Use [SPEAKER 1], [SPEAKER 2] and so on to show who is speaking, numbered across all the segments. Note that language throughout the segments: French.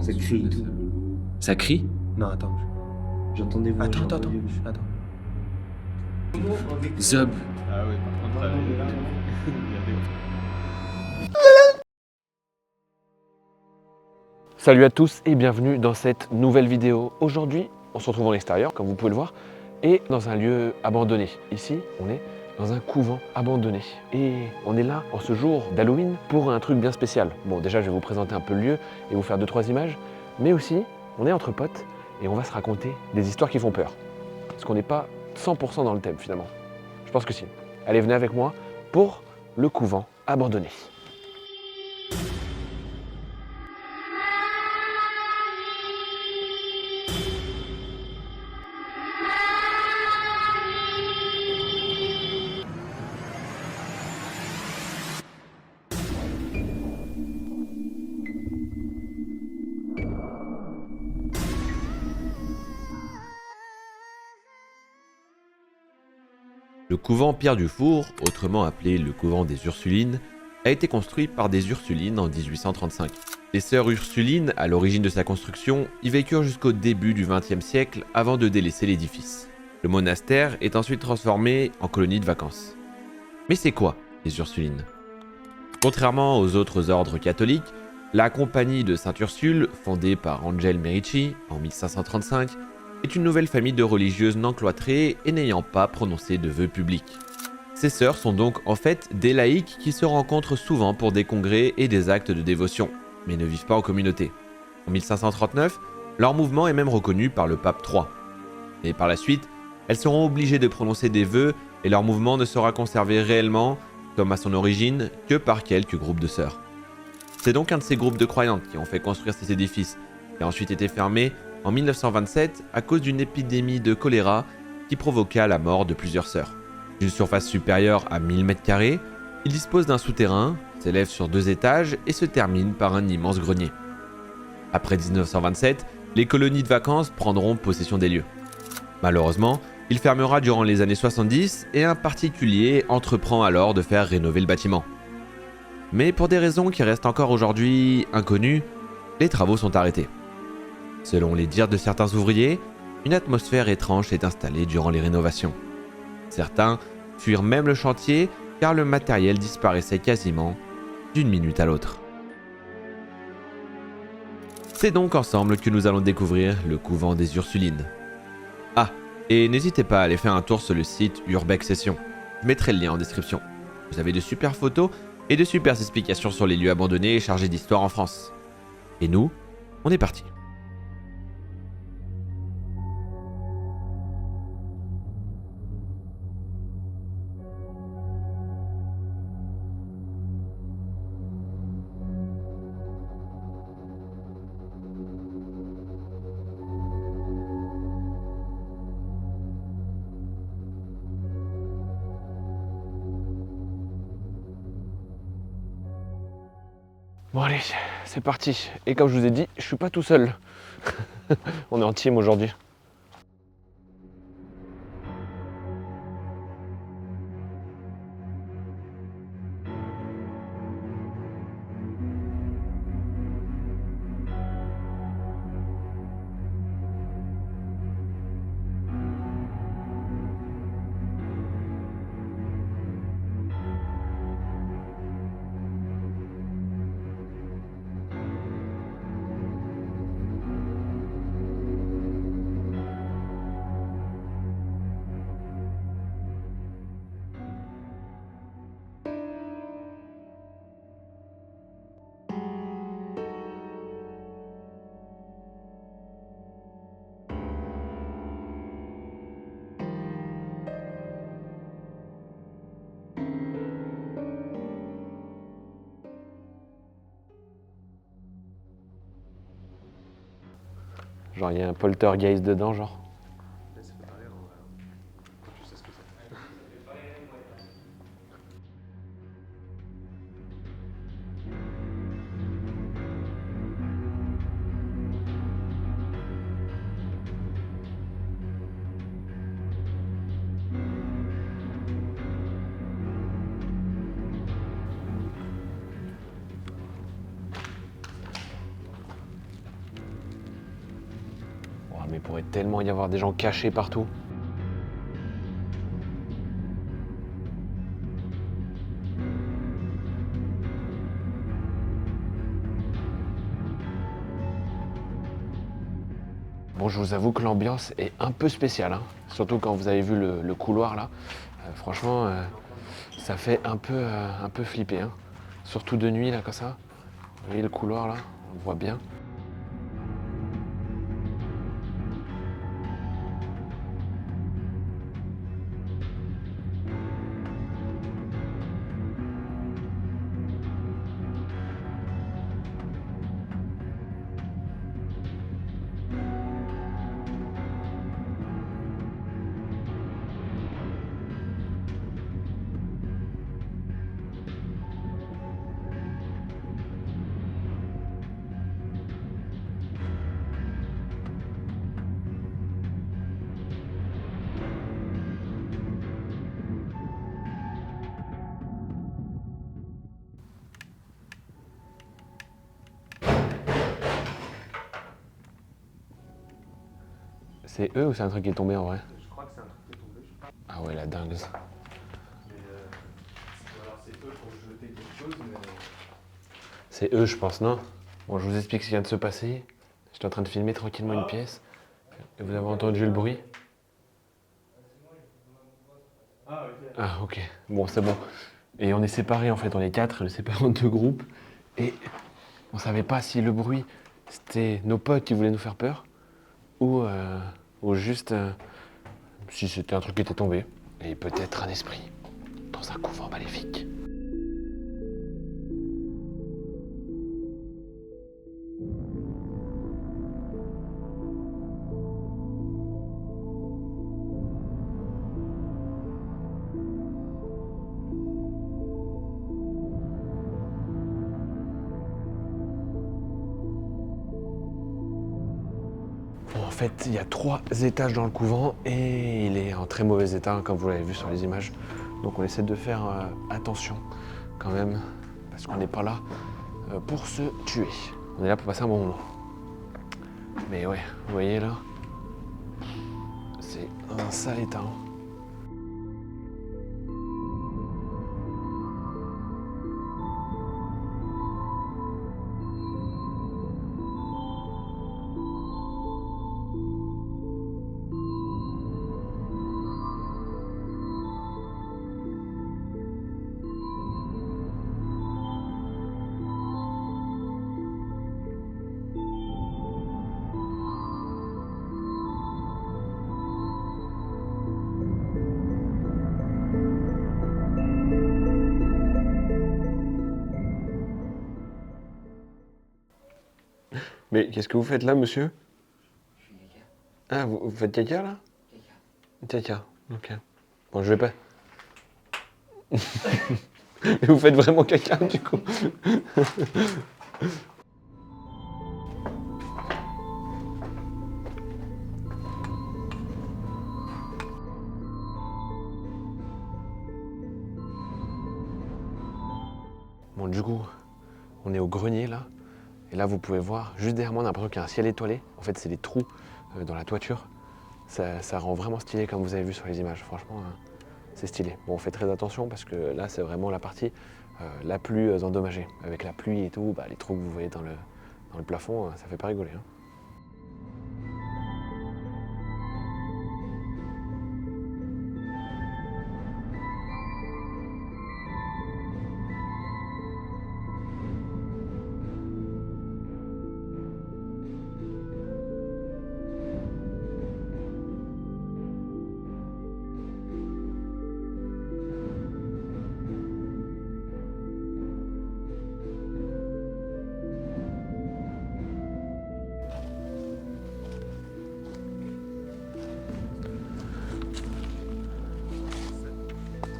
[SPEAKER 1] Ça crie et tout.
[SPEAKER 2] Ça crie?
[SPEAKER 3] Non, attends.
[SPEAKER 1] J'entends des voix.
[SPEAKER 3] Attends.
[SPEAKER 2] Zub.
[SPEAKER 4] Ah oui, par contre, il y a des...
[SPEAKER 2] Salut à tous et bienvenue dans cette nouvelle vidéo. Aujourd'hui, on se retrouve en extérieur, comme vous pouvez le voir, et dans un lieu abandonné. Ici, on est dans un couvent abandonné. Et on est là en ce jour d'Halloween pour un truc bien spécial. Bon, déjà, je vais vous présenter un peu le lieu et vous faire 2-3 images, mais aussi, on est entre potes et on va se raconter des histoires qui font peur. Parce qu'on n'est pas 100% dans le thème finalement. Je pense que si. Allez, venez avec moi pour le couvent abandonné.
[SPEAKER 5] Le couvent Pierre Dufour, autrement appelé le couvent des Ursulines, a été construit par des Ursulines en 1835. Les sœurs Ursulines, à l'origine de sa construction, y vécurent jusqu'au début du XXe siècle avant de délaisser l'édifice. Le monastère est ensuite transformé en colonie de vacances. Mais c'est quoi, les Ursulines? Contrairement aux autres ordres catholiques, la Compagnie de Sainte-Ursule, fondée par Angel Merici en 1535, est une nouvelle famille de religieuses non cloîtrées et n'ayant pas prononcé de vœux publics. Ces sœurs sont donc en fait des laïcs qui se rencontrent souvent pour des congrès et des actes de dévotion, mais ne vivent pas en communauté. En 1539, leur mouvement est même reconnu par le pape III. Et par la suite, elles seront obligées de prononcer des vœux et leur mouvement ne sera conservé réellement, comme à son origine, que par quelques groupes de sœurs. C'est donc un de ces groupes de croyantes qui ont fait construire ces édifices, qui a ensuite été fermé en 1927 à cause d'une épidémie de choléra qui provoqua la mort de plusieurs sœurs. D'une surface supérieure à 1000 m², il dispose d'un souterrain, s'élève sur 2 étages et se termine par un immense grenier. Après 1927, les colonies de vacances prendront possession des lieux. Malheureusement, il fermera durant les années 70 et un particulier entreprend alors de faire rénover le bâtiment. Mais pour des raisons qui restent encore aujourd'hui inconnues, les travaux sont arrêtés. Selon les dires de certains ouvriers, une atmosphère étrange s'est installée durant les rénovations. Certains fuirent même le chantier car le matériel disparaissait quasiment d'une minute à l'autre. C'est donc ensemble que nous allons découvrir le couvent des Ursulines. Ah, et n'hésitez pas à aller faire un tour sur le site Urbex Session. Je mettrai le lien en description. Vous avez de super photos et de super explications sur les lieux abandonnés et chargés d'histoire en France. Et nous, on est parti.
[SPEAKER 2] Bon allez, c'est parti. Et comme je vous ai dit, je suis pas tout seul. On est en team aujourd'hui. Genre il y a un poltergeist dedans, genre. mais il pourrait tellement y avoir des gens cachés partout. Bon, je vous avoue que l'ambiance est un peu spéciale, hein. Surtout quand vous avez vu le couloir là. Franchement, ça fait un peu flipper, hein. Surtout de nuit là comme ça. Vous voyez le couloir là, on le voit bien. C'est eux ou c'est un truc qui est tombé en vrai?
[SPEAKER 4] Je crois que c'est un truc qui est tombé, je sais pas.
[SPEAKER 2] Ah ouais, la dingue.
[SPEAKER 4] Mais ou alors c'est eux pour jeter quelque chose, mais.
[SPEAKER 2] C'est eux, je pense, non? Bon, je vous explique ce qui vient de se passer. J'étais en train de filmer tranquillement une pièce. Et vous avez entendu le bruit?
[SPEAKER 4] Ah, ok.
[SPEAKER 2] Ah, ok. Bon, c'est bon. Et on est séparés en fait, on est 4, on est séparés en 2 groupes. Et on savait pas si le bruit, c'était nos potes qui voulaient nous faire peur ou juste si c'était un truc qui était tombé. Et peut-être un esprit dans un couvent maléfique. Bon, en fait, il y a 3 étages dans le couvent et il est en très mauvais état, hein, comme vous l'avez vu sur les images. Donc on essaie de faire attention quand même, parce qu'on n'est pas là pour se tuer. On est là pour passer un bon moment. Mais ouais, vous voyez là, c'est un sale état, hein. Mais qu'est-ce que vous faites là, monsieur?
[SPEAKER 1] Je suis caca.
[SPEAKER 2] Ah, vous faites caca là?
[SPEAKER 1] Caca.
[SPEAKER 2] Caca, ok. Bon, je vais pas. Mais vous faites vraiment caca du coup? Bon, du coup, on est au grenier là. Et là, vous pouvez voir, juste derrière moi, on a l'impression qu'il y a un ciel étoilé. En fait, c'est des trous dans la toiture. Ça rend vraiment stylé comme vous avez vu sur les images. Franchement, c'est stylé. Bon, on fait très attention parce que là, c'est vraiment la partie la plus endommagée. Avec la pluie et tout, bah, les trous que vous voyez dans le plafond, ça fait pas rigoler, hein.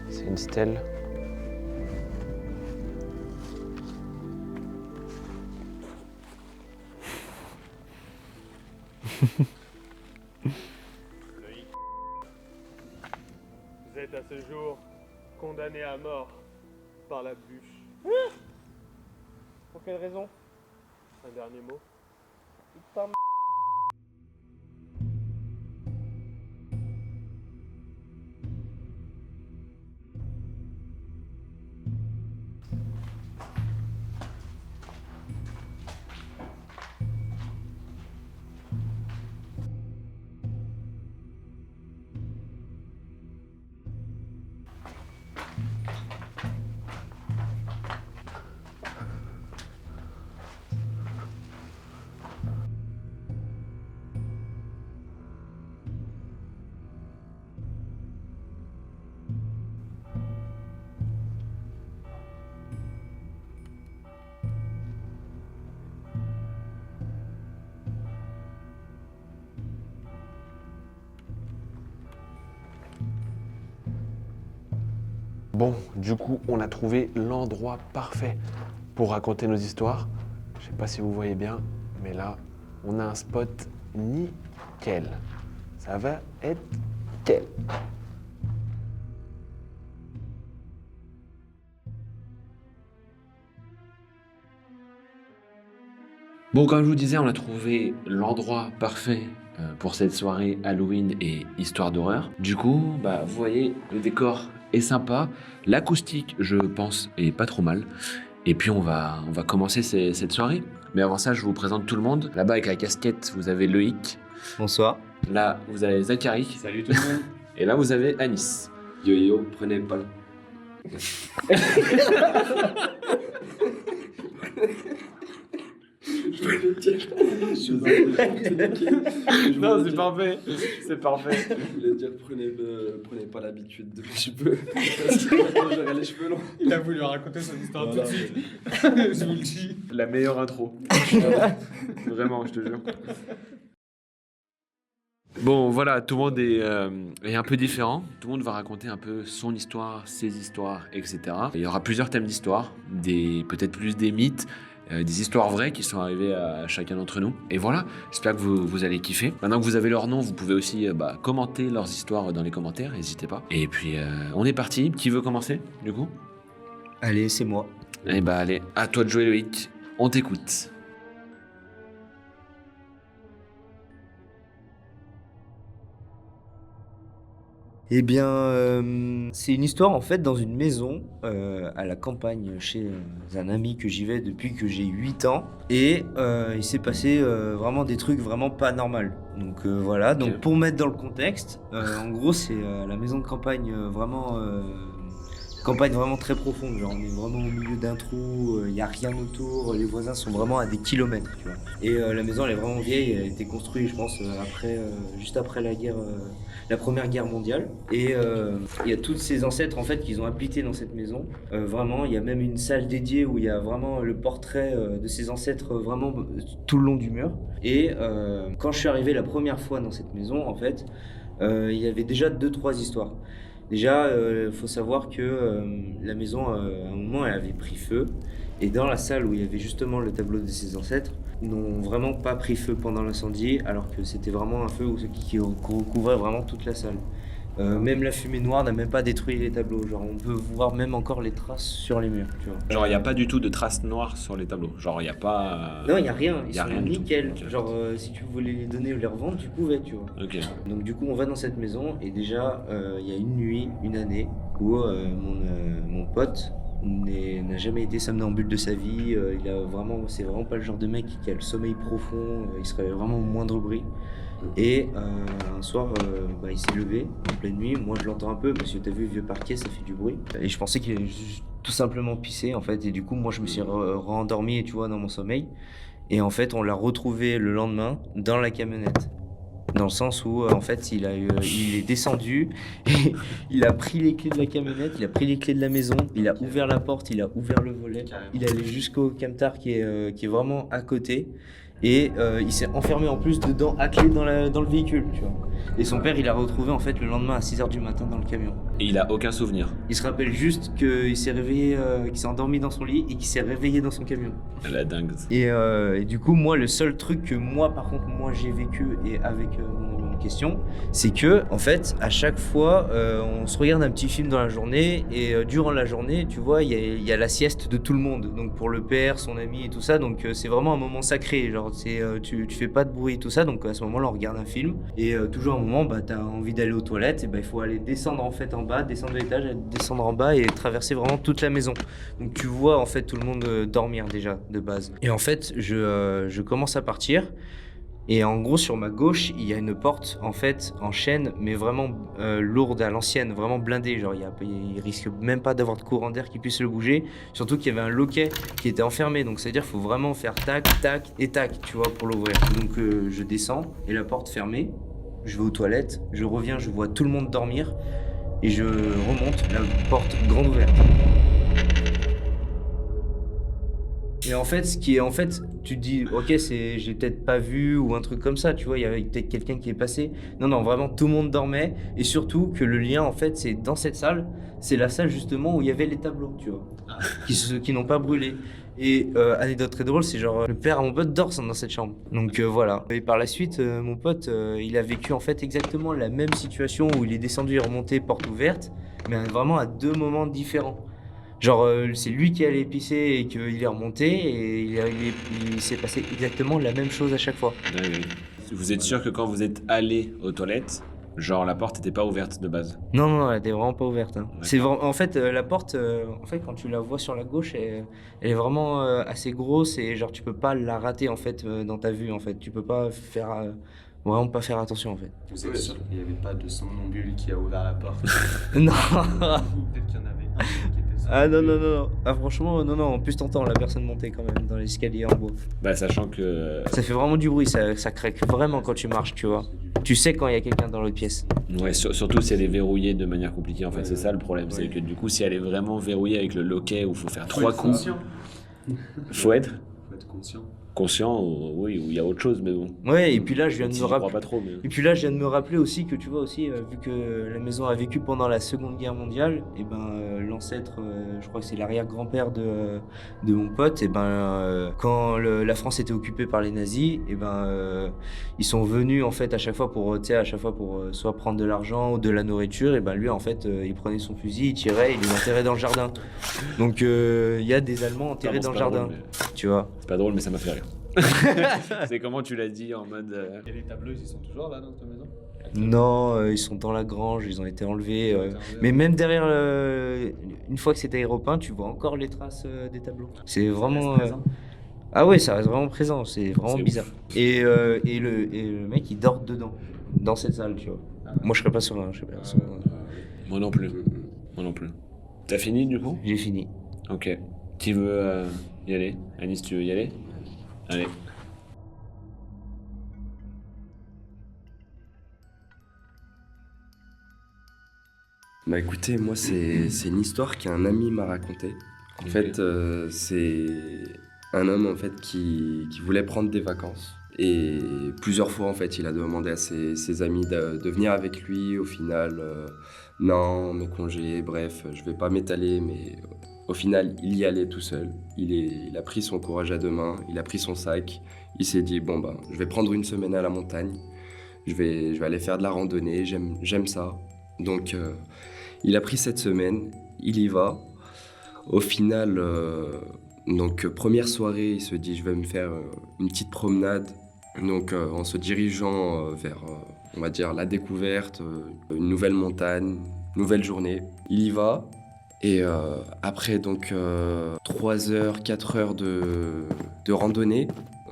[SPEAKER 2] C'est une stèle.
[SPEAKER 3] Vous êtes à ce jour condamné à mort par la bûche. Pour quelle raison? Un dernier mot. Putain de
[SPEAKER 2] Bon, du coup, on a trouvé l'endroit parfait pour raconter nos histoires. Je sais pas si vous voyez bien, mais là, on a un spot nickel. Ça va être nickel. Bon, comme je vous disais, on a trouvé l'endroit parfait pour cette soirée Halloween et histoire d'horreur. Du coup, vous voyez, le décor est sympa. L'acoustique, je pense, est pas trop mal. Et puis, on va commencer cette soirée. Mais avant ça, je vous présente tout le monde. Là-bas, avec la casquette, vous avez Loïc.
[SPEAKER 6] Bonsoir.
[SPEAKER 2] Là, vous avez Zachary.
[SPEAKER 3] Salut tout le monde.
[SPEAKER 2] Et là, vous avez Anis.
[SPEAKER 1] Yo yo, prenez pas le.
[SPEAKER 2] Non, c'est parfait. C'est parfait.
[SPEAKER 1] Je voulais dire prenez pas l'habitude de mes cheveux. Parce que maintenant, j'aurai les cheveux longs.
[SPEAKER 3] Il a voulu raconter son histoire
[SPEAKER 1] Voilà.
[SPEAKER 3] tout de suite. Je vous le dis.
[SPEAKER 2] La meilleure intro. Vraiment, je te jure. Bon, voilà, tout le monde est un peu différent. Tout le monde va raconter un peu son histoire, ses histoires, etc. Il y aura plusieurs thèmes d'histoire, peut-être plus des mythes, des histoires vraies qui sont arrivées à chacun d'entre nous. Et voilà, j'espère que vous allez kiffer. Maintenant que vous avez leur nom, vous pouvez aussi commenter leurs histoires dans les commentaires, n'hésitez pas. Et puis, on est parti. Qui veut commencer, du coup?
[SPEAKER 6] Allez, c'est moi.
[SPEAKER 2] Eh allez, à toi de jouer, Loïc. On t'écoute.
[SPEAKER 6] Eh bien, c'est une histoire en fait dans une maison à la campagne chez un ami que j'y vais depuis que j'ai 8 ans. Et il s'est passé vraiment des trucs vraiment pas normaux. Donc voilà, donc
[SPEAKER 2] Ok.
[SPEAKER 6] pour mettre dans le contexte, en gros c'est la maison de campagne campagne vraiment très profonde. Genre on est vraiment au milieu d'un trou, il n'y a rien autour, les voisins sont vraiment à des kilomètres. Tu vois. Et la maison elle est vraiment vieille, elle a été construite je pense juste après la guerre. La Première Guerre mondiale. Et il y a tous ces ancêtres en fait qu'ils ont habités dans cette maison. Vraiment, il y a même une salle dédiée où il y a vraiment le portrait de ces ancêtres vraiment tout le long du mur. Et quand je suis arrivé la première fois dans cette maison, en fait, il y avait déjà 2-3 histoires. Déjà, il faut savoir que la maison, à un moment, elle avait pris feu. Et dans la salle où il y avait justement le tableau de ses ancêtres, n'ont vraiment pas pris feu pendant l'incendie, alors que c'était vraiment un feu qui recouvrait vraiment toute la salle. Même la fumée noire n'a même pas détruit les tableaux. Genre, on peut voir même encore les traces sur les murs. Tu vois.
[SPEAKER 2] Genre, il n'y a pas du tout de traces noires sur les tableaux. Genre, il n'y a pas...
[SPEAKER 6] Non, il n'y a rien. Ils
[SPEAKER 2] y a
[SPEAKER 6] sont
[SPEAKER 2] rien du tout.
[SPEAKER 6] nickel.
[SPEAKER 2] Ok.
[SPEAKER 6] Genre, si tu voulais les donner ou les revendre, tu pouvais, tu vois.
[SPEAKER 2] Ok.
[SPEAKER 6] Donc du coup, on va dans cette maison et déjà, il y a une nuit, une année, où mon pote n'a jamais été somnambule de sa vie. C'est vraiment pas le genre de mec qui a le sommeil profond. Il se réveille vraiment au moindre bruit. Et un soir, il s'est levé en pleine nuit. Moi, je l'entends un peu parce que t'as vu, vieux parquet, ça fait du bruit. Et je pensais qu'il allait juste tout simplement pisser en fait. Et du coup, moi, je me suis rendormi, tu vois, dans mon sommeil. Et en fait, on l'a retrouvé le lendemain dans la camionnette. Dans le sens où, en fait, il est descendu, et il a pris les clés de la camionnette, il a pris les clés de la maison, il a ouvert la porte, il a ouvert le volet, il est allé jusqu'au camtar qui est vraiment à côté. Et il s'est enfermé en plus dedans, attelé dans le véhicule, tu vois. Et son père, il l'a retrouvé en fait le lendemain à 6h du matin dans le camion.
[SPEAKER 2] Et il a aucun souvenir.
[SPEAKER 6] Il se rappelle juste qu'il s'est réveillé, qu'il s'est endormi dans son lit et qu'il s'est réveillé dans son camion.
[SPEAKER 2] La dingue.
[SPEAKER 6] Et du coup, moi, le seul truc que moi, par contre, j'ai vécu et avec mon ami en question, c'est que, en fait, à chaque fois, on se regarde un petit film dans la journée et durant la journée, tu vois, il y a la sieste de tout le monde. Donc pour le père, son ami et tout ça, donc c'est vraiment un moment sacré. Genre, tu fais pas de bruit et tout ça, donc à ce moment-là, on regarde un film et toujours à un moment, t'as envie d'aller aux toilettes, et il faut aller descendre en fait en bas, descendre l'étage, descendre en bas et traverser vraiment toute la maison. Donc tu vois en fait tout le monde dormir déjà de base. Et en fait, je commence à partir. Et en gros, sur ma gauche, il y a une porte en fait en chaîne, mais vraiment lourde à l'ancienne, vraiment blindée. Genre, il risque même pas d'avoir de courant d'air qui puisse le bouger. Surtout qu'il y avait un loquet qui était enfermé. Donc, c'est-à-dire qu'il faut vraiment faire tac, tac et tac, tu vois, pour l'ouvrir. Donc, je descends et la porte fermée. Je vais aux toilettes, je reviens, je vois tout le monde dormir et je remonte, la porte grande ouverte. Et en fait, tu te dis, ok, j'ai peut-être pas vu ou un truc comme ça, tu vois, il y avait peut-être quelqu'un qui est passé. Non, vraiment, tout le monde dormait. Et surtout que le lien, en fait, c'est dans cette salle, c'est la salle justement où il y avait les tableaux, tu vois, qui n'ont pas brûlé. Et anecdote très drôle, c'est genre le père à mon pote dort dans cette chambre. Donc voilà. Et par la suite, mon pote, il a vécu en fait exactement la même situation où il est descendu et remonté porte ouverte, mais vraiment à 2 moments différents. Genre, c'est lui qui allait pisser et qu'il est remonté et il s'est passé exactement la même chose à chaque fois.
[SPEAKER 2] Ouais, ouais. Vous êtes sûr que quand vous êtes allé aux toilettes, genre la porte n'était pas ouverte de base?
[SPEAKER 6] Non, elle était vraiment pas ouverte. Hein. En fait, la porte, en fait, quand tu la vois sur la gauche, elle est vraiment assez grosse et genre tu peux pas la rater en fait dans ta vue en fait. Tu peux pas faire vraiment pas faire attention en fait.
[SPEAKER 4] Vous êtes sûr qu'il n'y avait pas de somnambule qui a ouvert la porte?
[SPEAKER 6] Non.
[SPEAKER 4] Peut-être qu'il y en avait un qui était
[SPEAKER 6] Ah non. Ah franchement non. En plus t'entends la personne monter quand même dans l'escalier en bois.
[SPEAKER 2] Bah sachant que...
[SPEAKER 6] Ça fait vraiment du bruit, ça craque vraiment quand tu marches, tu vois. Tu sais quand il y a quelqu'un dans l'autre pièce.
[SPEAKER 2] Ouais, surtout si elle est verrouillée de manière compliquée, en fait, c'est ça le problème. C'est que du coup, si elle est vraiment verrouillée avec le loquet où il faut faire 3 coups, faut être
[SPEAKER 4] Faut être conscient.
[SPEAKER 2] conscient, oui, où il y a autre chose, mais bon.
[SPEAKER 6] Ouais, et puis là je viens de
[SPEAKER 2] J'y
[SPEAKER 6] me
[SPEAKER 2] crois
[SPEAKER 6] rappeler.
[SPEAKER 2] pas trop, mais...
[SPEAKER 6] Et puis là, je viens de me rappeler aussi que tu vois aussi, vu que la maison a vécu pendant la Seconde Guerre mondiale, et ben l'ancêtre, je crois que c'est l'arrière-grand-père de mon pote, et ben quand la France était occupée par les nazis, et ben ils sont venus en fait à chaque fois pour soit prendre de l'argent ou de la nourriture, et ben lui en fait il prenait son fusil, il tirait, il les enterrait dans le jardin. Donc il y a des Allemands enterrés
[SPEAKER 2] Pardon,
[SPEAKER 6] dans le
[SPEAKER 2] c'est pas
[SPEAKER 6] jardin,
[SPEAKER 2] drôle, mais-
[SPEAKER 6] tu vois.
[SPEAKER 2] C'est pas drôle, mais ça m'a fait rire. C'est comment tu l'as dit en mode...
[SPEAKER 4] Et les tableaux, ils sont toujours là dans ta maison?
[SPEAKER 6] Non, ils sont dans la grange, ils ont été enlevés. Mais même derrière, une fois que c'était repeint, tu vois encore les traces des tableaux. C'est vraiment. Ah ouais, ça reste vraiment présent, c'est vraiment
[SPEAKER 2] C'est
[SPEAKER 6] bizarre. Et le mec, il dort dedans, dans cette salle, tu vois. Moi, je serais pas sur un.
[SPEAKER 2] Moi non plus. Moi non plus. T'as fini du coup?
[SPEAKER 6] J'ai fini.
[SPEAKER 2] Ok. Qui veut y aller? Anis, tu veux y aller? Allez.
[SPEAKER 1] Bah écoutez, moi c'est une histoire qu'un ami m'a racontée. En fait, c'est un homme en fait qui voulait prendre des vacances. Et plusieurs fois en fait, il a demandé à ses amis de venir avec lui. Au final, non, mes congés, bref, je vais pas m'étaler, mais au final, il y allait tout seul. Il a pris son courage à 2 mains, il a pris son sac. Il s'est dit bon bah, je vais prendre une semaine à la montagne. Je vais aller faire de la randonnée. J'aime ça. Donc il a pris cette semaine, il y va. Au final, donc première soirée, il se dit je vais me faire une petite promenade. Donc en se dirigeant vers, on va dire, la découverte, une nouvelle montagne, nouvelle journée. Il y va et après donc 3 heures, 4 heures de randonnée,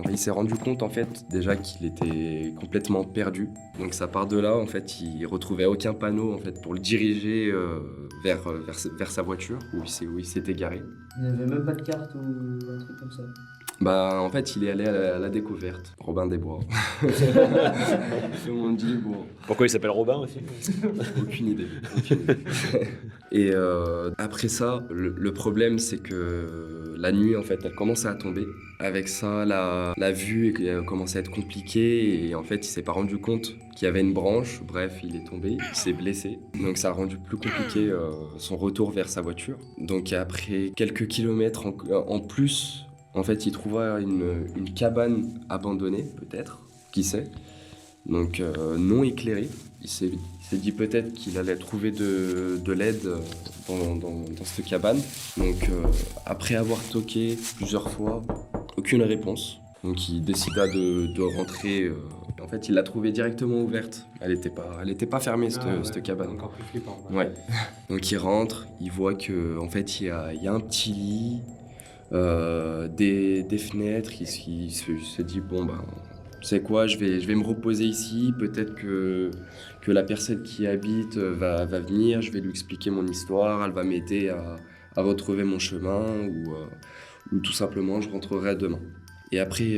[SPEAKER 1] il s'est rendu compte en fait déjà qu'il était complètement perdu. Donc ça part de là, en fait, il retrouvait aucun panneau en fait pour le diriger vers sa voiture où il s'était garé.
[SPEAKER 6] Il n'y avait même pas de carte ou un truc comme ça.
[SPEAKER 1] Bah en fait il est allé à la découverte, Robin des Bois. Comme on dit, bon,
[SPEAKER 2] Pourquoi il s'appelle Robin aussi?
[SPEAKER 1] aucune idée. Et après ça, le problème c'est que la nuit en fait elle commençait à tomber. Avec ça, la vue commençait à être compliquée et en fait il s'est pas rendu compte qu'il y avait une branche. Bref, il est tombé, il s'est blessé. Donc ça a rendu plus compliqué son retour vers sa voiture. Donc après quelques kilomètres en plus, en fait il trouva une cabane abandonnée peut-être, qui sait. Donc non éclairée. Il s'est dit peut-être qu'il allait trouver de l'aide dans cette cabane. Donc après avoir toqué plusieurs fois, aucune réponse. Donc il décida de rentrer. En fait, il l'a trouvée directement ouverte. Elle était pas fermée cette cabane.
[SPEAKER 4] Encore plus flippant.
[SPEAKER 1] Ouais. Donc il rentre, il voit que en fait il y a un petit lit, des fenêtres. Il se dit bon ben, tu sais quoi, je vais me reposer ici. Peut-être que la personne qui y habite va venir. Je vais lui expliquer mon histoire. Elle va m'aider à retrouver mon chemin ou tout simplement je rentrerai demain. Et après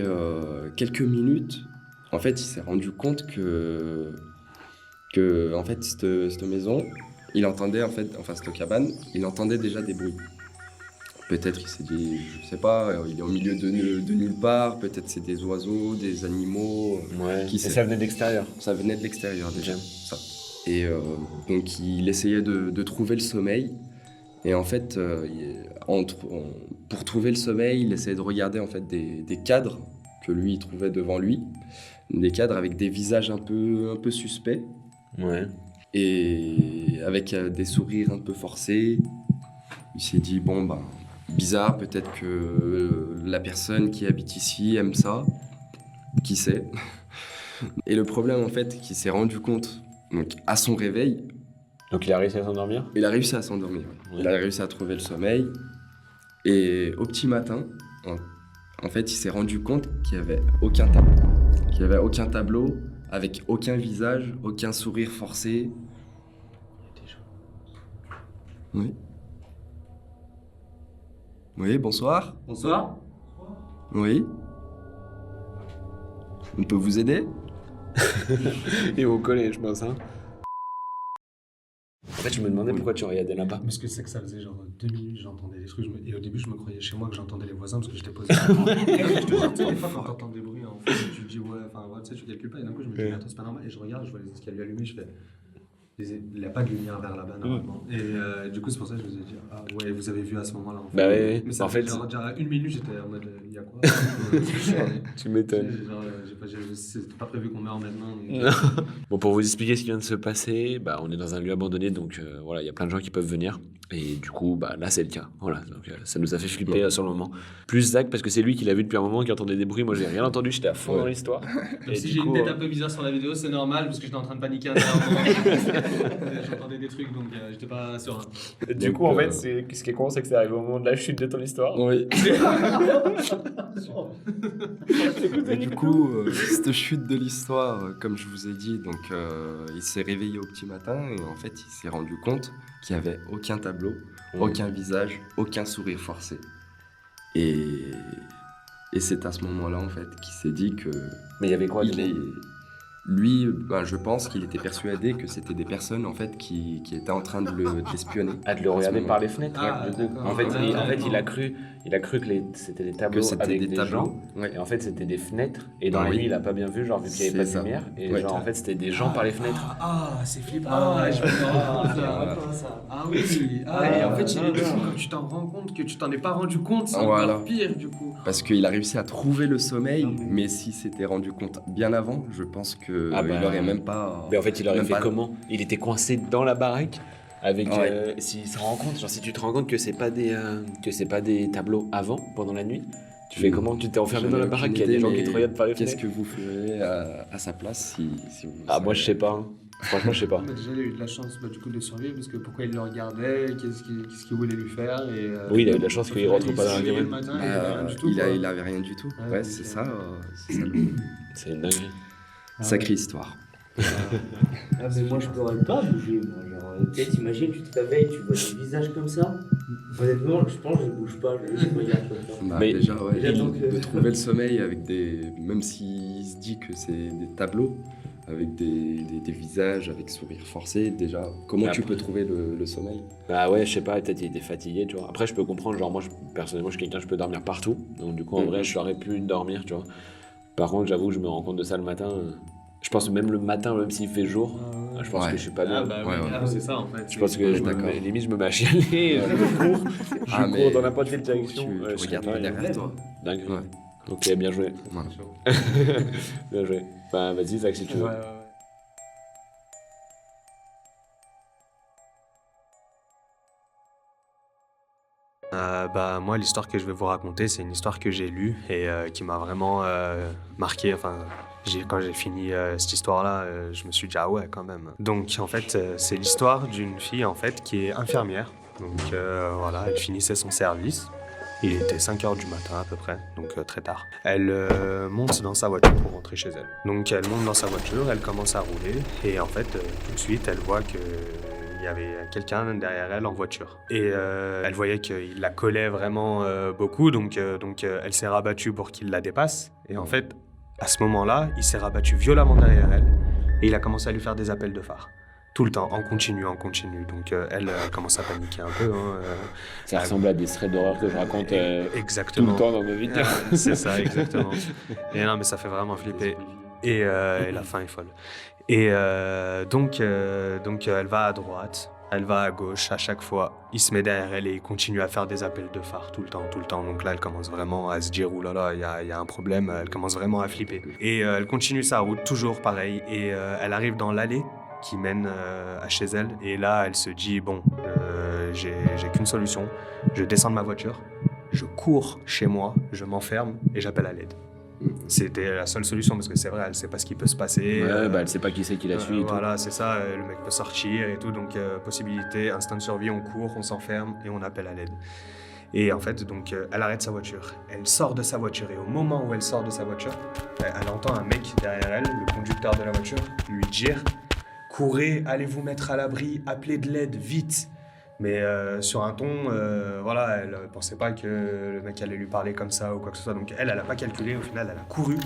[SPEAKER 1] quelques minutes, en fait, il s'est rendu compte que en fait cette maison, il entendait cette cabane, il entendait déjà des bruits. Peut-être il s'est dit, je sais pas, il est au milieu de nulle part, peut-être c'est des oiseaux, des animaux,
[SPEAKER 2] Ouais.
[SPEAKER 1] qui
[SPEAKER 2] Et
[SPEAKER 1] sait.
[SPEAKER 2] ça venait de l'extérieur.
[SPEAKER 1] Ça venait de l'extérieur déjà,
[SPEAKER 2] Ok.
[SPEAKER 1] ça. Et donc il essayait de trouver le sommeil. Et en fait, pour trouver le sommeil, il essayait de regarder en fait des cadres que lui il trouvait devant lui. Des cadres avec des visages un peu suspects.
[SPEAKER 2] Ouais.
[SPEAKER 1] Et avec des sourires un peu forcés. Il s'est dit, bon, ben, bizarre, peut-être que la personne qui habite ici aime ça. Qui sait? Et le problème, en fait, qu'il s'est rendu compte, donc à son réveil,
[SPEAKER 2] Donc il a réussi à s'endormir?
[SPEAKER 1] il a réussi à s'endormir.
[SPEAKER 2] Ouais.
[SPEAKER 1] Il a réussi à trouver le sommeil. Et au petit matin, en fait, il s'est rendu compte qu'il n'y avait aucun tableau. Qu'il n'y avait aucun tableau, avec aucun visage, aucun sourire forcé. Oui. Oui, bonsoir.
[SPEAKER 6] Bonsoir.
[SPEAKER 1] Oui. On peut vous aider?
[SPEAKER 2] Et au collège, je pense, hein. En fait, je me demandais pourquoi tu regardais là-bas.
[SPEAKER 4] Parce que c'est que ça faisait genre 2 minutes, j'entendais des trucs. Et au début, je me croyais chez moi que j'entendais les voisins parce que j'étais posé. Je te jure, tu sais, des fois, quand t'entends des bruits, en fait, tu te dis, ouais, enfin, ouais, tu sais, tu calcules pas. Et d'un coup, je me dis, mais attends, c'est pas normal. Et je regarde, je vois les escaliers allumés, je fais. Il n'y a pas de lumière vers là-bas, normalement. Et du coup, c'est pour ça que je vous ai dit, ah ouais, vous avez vu à ce moment-là. En fait.
[SPEAKER 2] Bah oui,
[SPEAKER 4] Mais ça
[SPEAKER 2] en
[SPEAKER 4] fait
[SPEAKER 2] fait,
[SPEAKER 4] genre, une minute, j'étais en mode, il y a quoi?
[SPEAKER 2] tu m'étonnes.
[SPEAKER 4] Genre, c'était pas prévu qu'on meure maintenant. Donc,
[SPEAKER 2] Bon, pour vous expliquer ce qui vient de se passer, bah, on est dans un lieu abandonné, donc voilà, il y a plein de gens qui peuvent venir. Et du coup, bah, là, c'est le cas. Voilà, donc ça nous a fait flipper sur le moment. Plus Zach, parce que c'est lui qui l'a vu depuis un moment, qui entendait des bruits. Moi, j'ai rien entendu, j'étais à fond dans l'histoire.
[SPEAKER 4] Donc
[SPEAKER 2] Et
[SPEAKER 4] si
[SPEAKER 2] du
[SPEAKER 4] j'ai une
[SPEAKER 2] coup,
[SPEAKER 4] tête un peu bizarre sur la vidéo, c'est normal parce que j'étais en train de paniquer intérieurement. J'entendais des trucs donc j'étais pas serein.
[SPEAKER 2] Du
[SPEAKER 1] Donc,
[SPEAKER 2] coup, en fait, ce qui est con, c'est que c'est arrivé au moment de la chute de ton histoire.
[SPEAKER 1] Oui. Et du coup, cette chute de l'histoire, comme je vous ai dit, donc il s'est réveillé au petit matin et en fait, il s'est rendu compte qu'il n'y avait aucun tableau, aucun visage, aucun sourire forcé. Et c'est à ce moment-là, en fait, qu'il s'est dit que
[SPEAKER 2] Mais il y avait quoi
[SPEAKER 1] lui, ben, je pense qu'il était persuadé que c'était des personnes en fait qui étaient en train de l'espionner.
[SPEAKER 2] Ah, de le regarder par les fenêtres.
[SPEAKER 4] Ah,
[SPEAKER 2] Ouais.
[SPEAKER 4] d'accord.
[SPEAKER 2] En fait,
[SPEAKER 4] Ah,
[SPEAKER 2] il a cru que c'était des
[SPEAKER 1] Que
[SPEAKER 2] tableaux
[SPEAKER 1] c'était
[SPEAKER 2] avec
[SPEAKER 1] des
[SPEAKER 2] des
[SPEAKER 1] tableaux.
[SPEAKER 2] gens.
[SPEAKER 1] Ouais.
[SPEAKER 2] Et en fait, c'était des fenêtres. Et dans
[SPEAKER 1] Ah
[SPEAKER 2] la
[SPEAKER 1] oui.
[SPEAKER 2] nuit, il a pas bien vu, genre vu qu'il n'y avait pas de
[SPEAKER 1] C'est ça.
[SPEAKER 2] lumière. Et
[SPEAKER 1] Ouais.
[SPEAKER 2] genre, en fait, c'était des gens par les fenêtres.
[SPEAKER 4] C'est flippant.
[SPEAKER 6] Je me rends compte
[SPEAKER 1] Voilà.
[SPEAKER 4] Ah oui.
[SPEAKER 6] Ouais,
[SPEAKER 4] Et en fait,
[SPEAKER 6] non,
[SPEAKER 4] du coup,
[SPEAKER 6] non.
[SPEAKER 4] quand tu t'en rends compte que tu t'en es pas rendu compte, c'est
[SPEAKER 1] Voilà.
[SPEAKER 4] encore pire du coup.
[SPEAKER 1] Parce qu'il a réussi à trouver le sommeil,
[SPEAKER 4] Non,
[SPEAKER 1] mais s'il s'était rendu compte bien avant, je pense qu'il
[SPEAKER 2] Ah bah,
[SPEAKER 1] n'aurait même pas.
[SPEAKER 2] Mais en fait, il aurait
[SPEAKER 1] même
[SPEAKER 2] fait
[SPEAKER 1] pas-
[SPEAKER 2] comment? Il était coincé dans la baraque avec.
[SPEAKER 1] Ouais.
[SPEAKER 2] S'il se rend compte, genre si tu te rends compte que c'est pas des tableaux avant, pendant la nuit, tu fais comment? Tu t'es enfermé
[SPEAKER 1] J'en
[SPEAKER 2] dans
[SPEAKER 1] ai
[SPEAKER 2] la
[SPEAKER 1] aucune
[SPEAKER 2] baraque, il y a
[SPEAKER 1] idée,
[SPEAKER 2] des gens qui
[SPEAKER 1] mais
[SPEAKER 2] te regardent par les
[SPEAKER 1] Qu'est-ce
[SPEAKER 2] fenêtres.
[SPEAKER 1] que vous feriez à sa place si vous.
[SPEAKER 2] Ah, moi je sais pas. Hein. Franchement, je sais pas.
[SPEAKER 4] Mais déjà, il a eu de la chance du coup de survivre parce que pourquoi il le regardait, qu'est-ce qu'il voulait lui faire. Et,
[SPEAKER 2] Oui, il a eu de la chance qu'il rentre pas dans la
[SPEAKER 4] il
[SPEAKER 2] cabane.
[SPEAKER 4] le matin, il avait rien du tout. quoi.
[SPEAKER 1] Il avait rien du tout.
[SPEAKER 4] Ouais,
[SPEAKER 1] Ouais,
[SPEAKER 4] donc,
[SPEAKER 1] c'est
[SPEAKER 4] euh,
[SPEAKER 1] ça. C'est ça
[SPEAKER 2] C'est une dinguerie.
[SPEAKER 1] Sacrée histoire.
[SPEAKER 6] Ah, mais moi je pourrais pas bouger. Moi. Genre, tu sais, t'imagines, tu te réveilles, tu vois des visages comme ça. Honnêtement, je pense que je bouge pas, je regarde comme ça.
[SPEAKER 1] Bah,
[SPEAKER 2] Mais
[SPEAKER 1] déjà, ouais,
[SPEAKER 6] déjà, donc,
[SPEAKER 1] de trouver le sommeil avec des. Même s'il se dit que c'est des tableaux, avec des visages, avec sourire forcé, déjà, comment tu
[SPEAKER 2] Après.
[SPEAKER 1] peux trouver le sommeil?
[SPEAKER 2] Bah ouais, je sais pas, peut-être il était fatigué, tu vois. Après, je peux comprendre, genre moi, personnellement, je suis quelqu'un, je peux dormir partout. Donc du coup, en vrai, je saurais pu dormir, tu vois. Par contre, j'avoue que je me rends compte de ça le matin. Je pense que même le matin, même s'il fait jour, je pense
[SPEAKER 1] Ouais.
[SPEAKER 2] que je suis pas bien.
[SPEAKER 4] Ah bah oui,
[SPEAKER 1] Ouais, ouais.
[SPEAKER 4] ah, c'est ça en fait.
[SPEAKER 2] Je pense que
[SPEAKER 1] D'accord.
[SPEAKER 2] limite, je me mets à chialer, je
[SPEAKER 1] Ah,
[SPEAKER 2] cours
[SPEAKER 1] mais
[SPEAKER 2] dans n'importe quelle
[SPEAKER 1] tu
[SPEAKER 2] direction.
[SPEAKER 1] tu
[SPEAKER 2] je
[SPEAKER 1] regardes
[SPEAKER 2] serais
[SPEAKER 1] pas
[SPEAKER 2] dingue.
[SPEAKER 1] derrière toi.
[SPEAKER 2] Dingue.
[SPEAKER 1] Ouais.
[SPEAKER 2] Ok, bien joué.
[SPEAKER 1] Voilà.
[SPEAKER 2] Bien joué. Bah vas-y, Zach, si tu veux.
[SPEAKER 4] Ouais. Bah moi l'histoire que je vais vous raconter c'est une histoire que j'ai lue et qui m'a vraiment marqué. Enfin quand j'ai fini cette histoire-là, je me suis dit ah ouais quand même. Donc en fait c'est l'histoire d'une fille en fait qui est infirmière. Donc voilà, elle finissait son service. Il était 5h du matin à peu près, donc très tard. Elle monte dans sa voiture pour rentrer chez elle. Donc elle monte dans sa voiture, elle commence à rouler et en fait tout de suite elle voit que il y avait quelqu'un derrière elle en voiture. Et elle voyait qu'il la collait vraiment beaucoup, donc elle s'est rabattue pour qu'il la dépasse. Et en fait, à ce moment-là, il s'est rabattu violemment derrière elle et il a commencé à lui faire des appels de phare. Tout le temps, en continu. Donc elle commence à paniquer un peu. Hein,
[SPEAKER 2] Ça ressemble à des threads d'horreur que je raconte tout
[SPEAKER 4] exactement.
[SPEAKER 2] le temps dans mes vidéos.
[SPEAKER 4] C'est ça, exactement. Et non, mais ça fait vraiment flipper. Et la fin est folle. Et donc elle va à droite, elle va à gauche à chaque fois. Il se met derrière elle et il continue à faire des appels de phare tout le temps. Donc là, elle commence vraiment à se dire, ouh là là, il y a un problème. Elle commence vraiment à flipper. Et elle continue sa route, toujours pareil. Et elle arrive dans l'allée qui mène à chez elle. Et là, elle se dit, bon, j'ai qu'une solution. Je descends de ma voiture, je cours chez moi, je m'enferme et j'appelle à l'aide. C'était la seule solution parce que c'est vrai, elle sait pas ce qui peut se passer.
[SPEAKER 2] Ouais, elle sait pas qui c'est qui la suit et tout.
[SPEAKER 4] Voilà, c'est ça, le mec peut sortir et tout. Donc, possibilité, instinct de survie, on court, on s'enferme et on appelle à l'aide. Et en fait, donc, elle arrête sa voiture. Elle sort de sa voiture et au moment où elle sort de sa voiture, elle entend un mec derrière elle, le conducteur de la voiture, lui dire « Courez, allez vous mettre à l'abri, appelez de l'aide, vite !» Mais sur un ton, voilà, elle pensait pas que le mec allait lui parler comme ça ou quoi que ce soit. Donc elle a pas calculé. Au final, elle a couru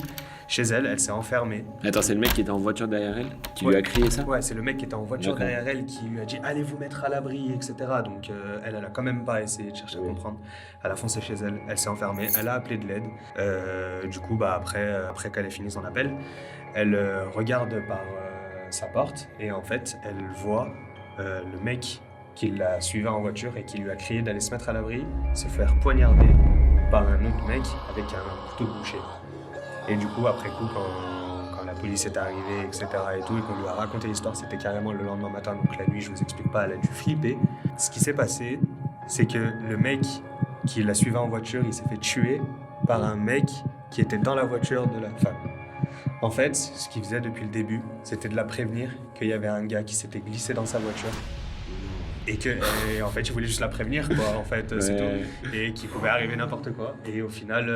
[SPEAKER 4] chez elle, elle s'est enfermée.
[SPEAKER 2] Attends, c'est le mec qui était en voiture derrière elle qui
[SPEAKER 4] Ouais.
[SPEAKER 2] lui a crié ça?
[SPEAKER 4] Ouais, c'est le mec qui était en voiture
[SPEAKER 2] D'accord.
[SPEAKER 4] derrière elle qui lui a dit « Allez vous mettre à l'abri », etc. Donc elle a quand même pas essayé de chercher à comprendre. Elle a foncé chez elle, elle s'est enfermée, elle a appelé de l'aide. Du coup, après qu'elle ait fini son appel, elle regarde par sa porte et en fait, elle voit le mec qui la suivait en voiture et qui lui a crié d'aller se mettre à l'abri, se faire poignarder par un autre mec avec un couteau de boucher. Et du coup, après coup, quand la police est arrivée, etc. et tout, et qu'on lui a raconté l'histoire, c'était carrément le lendemain matin, donc la nuit, je vous explique pas, elle a dû flipper. Ce qui s'est passé, c'est que le mec qui la suivait en voiture, il s'est fait tuer par un mec qui était dans la voiture de la femme. En fait, ce qu'il faisait depuis le début, c'était de la prévenir qu'il y avait un gars qui s'était glissé dans sa voiture. Et en fait, il voulait juste la prévenir, quoi, en fait, c'est tout. Et qu'il pouvait arriver n'importe quoi. Et au final,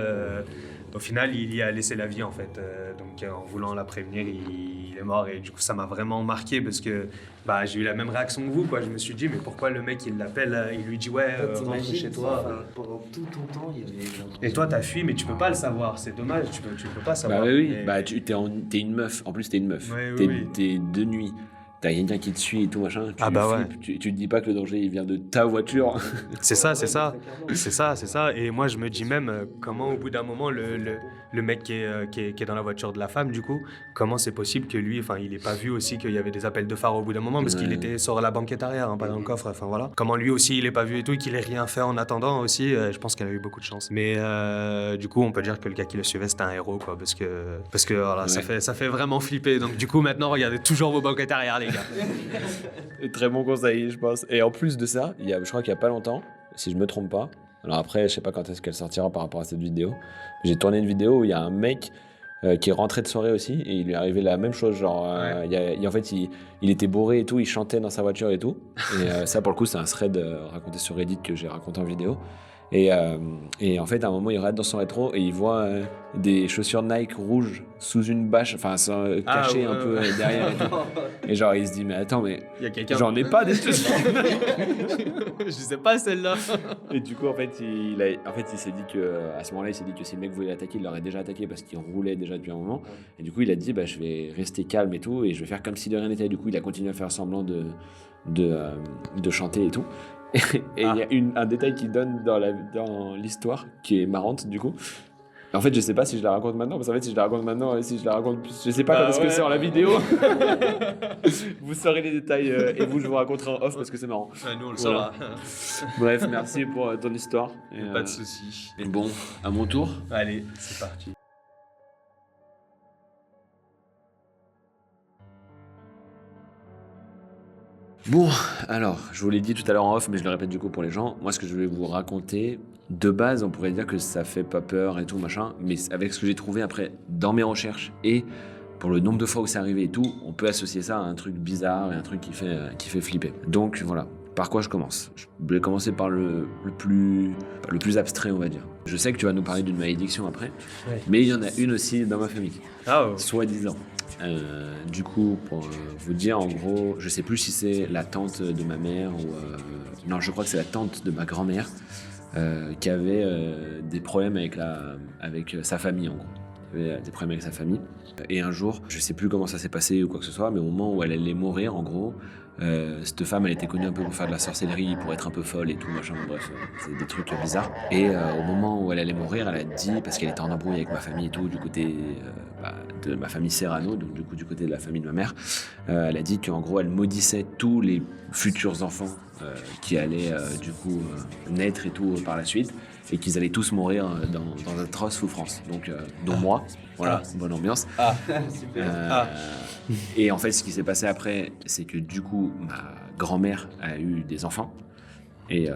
[SPEAKER 4] il y a laissé la vie, en fait. Donc, en voulant la prévenir, il est mort. Et du coup, ça m'a vraiment marqué parce que j'ai eu la même réaction que vous, quoi. Je me suis dit, mais pourquoi le mec, il l'appelle, il lui dit, ouais, rentre chez toi.
[SPEAKER 6] Pendant tout ton temps, il y avait...
[SPEAKER 4] Et toi, t'as fui, mais tu peux pas le savoir. C'est dommage, tu peux pas savoir.
[SPEAKER 2] Bah oui,
[SPEAKER 4] Mais-
[SPEAKER 2] t'es une meuf. En plus, t'es une meuf.
[SPEAKER 4] Ouais,
[SPEAKER 2] t'es
[SPEAKER 4] oui.
[SPEAKER 2] t'es de nuit. T'as quelqu'un qui te suit et tout machin. Tu
[SPEAKER 4] Ah bah ouais.
[SPEAKER 2] flippes. Tu te dis pas que le danger il vient de ta voiture.
[SPEAKER 4] C'est ça. C'est ça. Et moi, je me dis même comment, au bout d'un moment, le mec qui est dans la voiture de la femme, du coup, comment c'est possible que lui, enfin, il ait pas vu aussi qu'il y avait des appels de phare au bout d'un moment, parce qu'il était sur la banquette arrière, hein, pas dans le coffre, enfin voilà. Comment lui aussi, il ait pas vu et tout, et qu'il ait rien fait en attendant aussi, je pense qu'elle a eu beaucoup de chance. Mais du coup, on peut dire que le gars qui le suivait, c'était un héros, quoi, parce que voilà,
[SPEAKER 2] Ouais.
[SPEAKER 4] ça fait vraiment flipper. Donc du coup, maintenant, regardez toujours vos banquettes arrière, les gars.
[SPEAKER 2] Très bon conseil, je pense. Et en plus de ça, je crois qu'il y a pas longtemps, si je me trompe pas. Alors après, je sais pas quand est-ce qu'elle sortira par rapport à cette vidéo. J'ai tourné une vidéo où il y a un mec qui est rentré de soirée aussi et il lui est arrivé la même chose. Genre, en fait, il était bourré et tout, il chantait dans sa voiture et tout. Et ça, pour le coup, c'est un thread raconté sur Reddit que j'ai raconté en vidéo. Et en fait, à un moment, il regarde dans son rétro et il voit des chaussures Nike rouges sous une bâche, enfin cachées un peu derrière et tout. Et genre, il se dit, mais attends, mais
[SPEAKER 4] Il y a quelqu'un.
[SPEAKER 2] j'en ai pas des chaussures.
[SPEAKER 4] Je sais pas celle-là.
[SPEAKER 2] Et du coup, en fait, il s'est dit que à ce moment-là, il s'est dit que si le mec voulait l'attaquer, il l'aurait déjà attaqué parce qu'il roulait déjà depuis un moment. Et du coup, il a dit, je vais rester calme et tout, et je vais faire comme si de rien n'était. Du coup, il a continué à faire semblant de chanter et tout. Et il y a un détail qu'il donne dans l'histoire qui est marrante du coup. En fait, je sais pas si je la raconte maintenant, parce qu'en fait, si je la raconte maintenant, si je la raconte plus, je sais pas quand est-ce que sort la vidéo. Vous saurez les détails et je vous raconterai en off parce que c'est marrant.
[SPEAKER 4] Nous, on le
[SPEAKER 2] Voilà.
[SPEAKER 4] saura.
[SPEAKER 2] Bref, merci pour ton histoire. Et,
[SPEAKER 4] Pas de soucis.
[SPEAKER 2] Bon, à mon tour.
[SPEAKER 4] Allez, c'est parti.
[SPEAKER 2] Bon, alors, je vous l'ai dit tout à l'heure en off, mais je le répète du coup pour les gens. Moi, ce que je vais vous raconter, de base, on pourrait dire que ça fait pas peur et tout, machin. Mais avec ce que j'ai trouvé après dans mes recherches et pour le nombre de fois où c'est arrivé et tout, on peut associer ça à un truc bizarre et un truc qui fait flipper. Donc voilà, par quoi je commence? Je vais commencer par le plus abstrait, on va dire. Je sais que tu vas nous parler d'une malédiction après,
[SPEAKER 6] Ouais.
[SPEAKER 2] mais il y en a une aussi dans ma famille,
[SPEAKER 4] Ah,
[SPEAKER 2] soi-disant. Du coup, pour vous dire, en gros, je sais plus si c'est la tante de ma mère ou... non, je crois que c'est la tante de ma grand-mère qui avait des problèmes avec sa famille, en gros. il avait des problèmes avec sa famille. Et un jour, je sais plus comment ça s'est passé ou quoi que ce soit, mais au moment où elle allait mourir, en gros, cette femme, elle était connue un peu pour faire de la sorcellerie, pour être un peu folle et tout, machin, bref, c'est des trucs bizarres. Et au moment où elle allait mourir, elle a dit, parce qu'elle était en embrouille avec ma famille et tout, du côté de ma famille Serrano, donc du coup du côté de la famille de ma mère, elle a dit qu'en gros, elle maudissait tous les futurs enfants qui allaient du coup naître et tout par la suite, et qu'ils allaient tous mourir dans d'atroces souffrances, donc dont moi, voilà, bonne ambiance. Et en fait, ce qui s'est passé après, c'est que du coup, ma grand-mère a eu des enfants. Et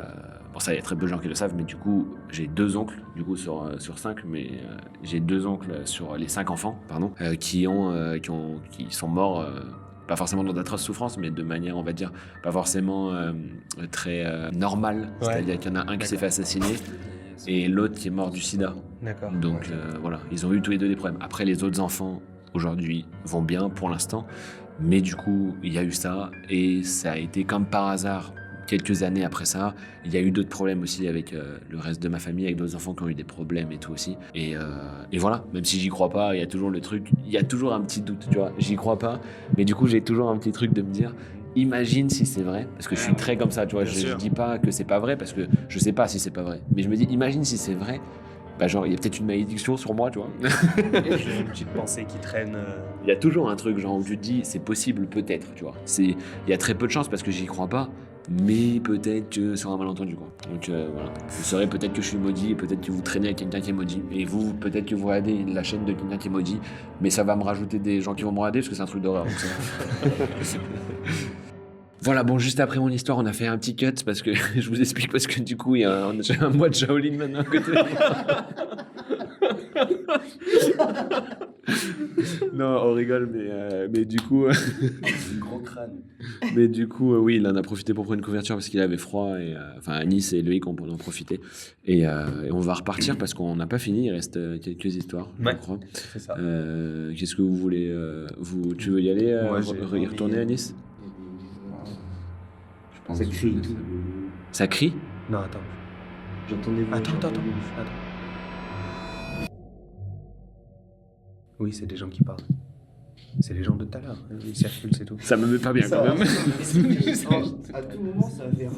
[SPEAKER 2] bon, ça, il y a très peu de gens qui le savent, mais du coup, j'ai 2 oncles, du coup, sur 5, mais j'ai 2 oncles sur les 5 enfants, pardon, qui sont morts, pas forcément dans d'atroces souffrances, mais de manière, on va dire, pas forcément très normale.
[SPEAKER 6] Ouais.
[SPEAKER 2] C'est-à-dire qu'il y en a un qui s'est fait assassiner et l'autre qui est mort du sida.
[SPEAKER 6] D'accord.
[SPEAKER 2] Donc voilà, ils ont eu tous les 2 des problèmes. Après, les autres enfants, aujourd'hui, vont bien pour l'instant. Mais du coup, il y a eu ça. Et ça a été comme par hasard, quelques années après ça, il y a eu d'autres problèmes aussi avec le reste de ma famille, avec d'autres enfants qui ont eu des problèmes et tout aussi. Et voilà, même si j'y crois pas, il y a toujours le truc, il y a toujours un petit doute, tu vois. J'y crois pas, mais du coup, j'ai toujours un petit truc de me dire... Imagine si c'est vrai, parce que je suis très comme ça, tu vois, je dis pas que c'est pas vrai, parce que je sais pas si c'est pas vrai, mais je me dis, imagine si c'est vrai, bah genre, il y a peut-être une malédiction sur moi, tu vois.
[SPEAKER 6] J'ai une petite pensée qui traîne.
[SPEAKER 2] Il y a toujours un truc, genre, où tu te dis, c'est possible, peut-être, tu vois. Il y a très peu de chances, parce que j'y crois pas, mais peut-être que sur un malentendu, quoi. Donc voilà, vous saurez peut-être que je suis maudit, et peut-être que vous traînez avec quelqu'un qui est maudit, et vous, peut-être que vous regardez la chaîne de quelqu'un qui est maudit, mais ça va me rajouter des gens qui vont me regarder, parce que c'est un truc d'horreur, donc ça... Voilà, bon, juste après mon histoire, on a fait un petit cut parce que je vous explique parce que du coup, j'ai un mois de Shaolin maintenant à côté. Non, on rigole, mais du coup,
[SPEAKER 6] Gros crâne.
[SPEAKER 2] mais du coup, oui, il en a profité pour prendre une couverture parce qu'il avait froid et enfin Anis et Loïc ont en profité et on va repartir parce qu'on n'a pas fini, il reste quelques histoires, je crois.
[SPEAKER 6] C'est ça.
[SPEAKER 2] Qu'est-ce que vous voulez, tu veux y aller, y retourner à Nice?
[SPEAKER 6] Ça crie.
[SPEAKER 2] Ça crie?
[SPEAKER 6] Non, attends.
[SPEAKER 7] J'entendais vous.
[SPEAKER 6] Attends. Oui, c'est des gens qui parlent. C'est les gens de tout à l'heure. Ils circulent, c'est tout.
[SPEAKER 2] Ça me met pas bien quand même.
[SPEAKER 7] À tout moment, ça va faire.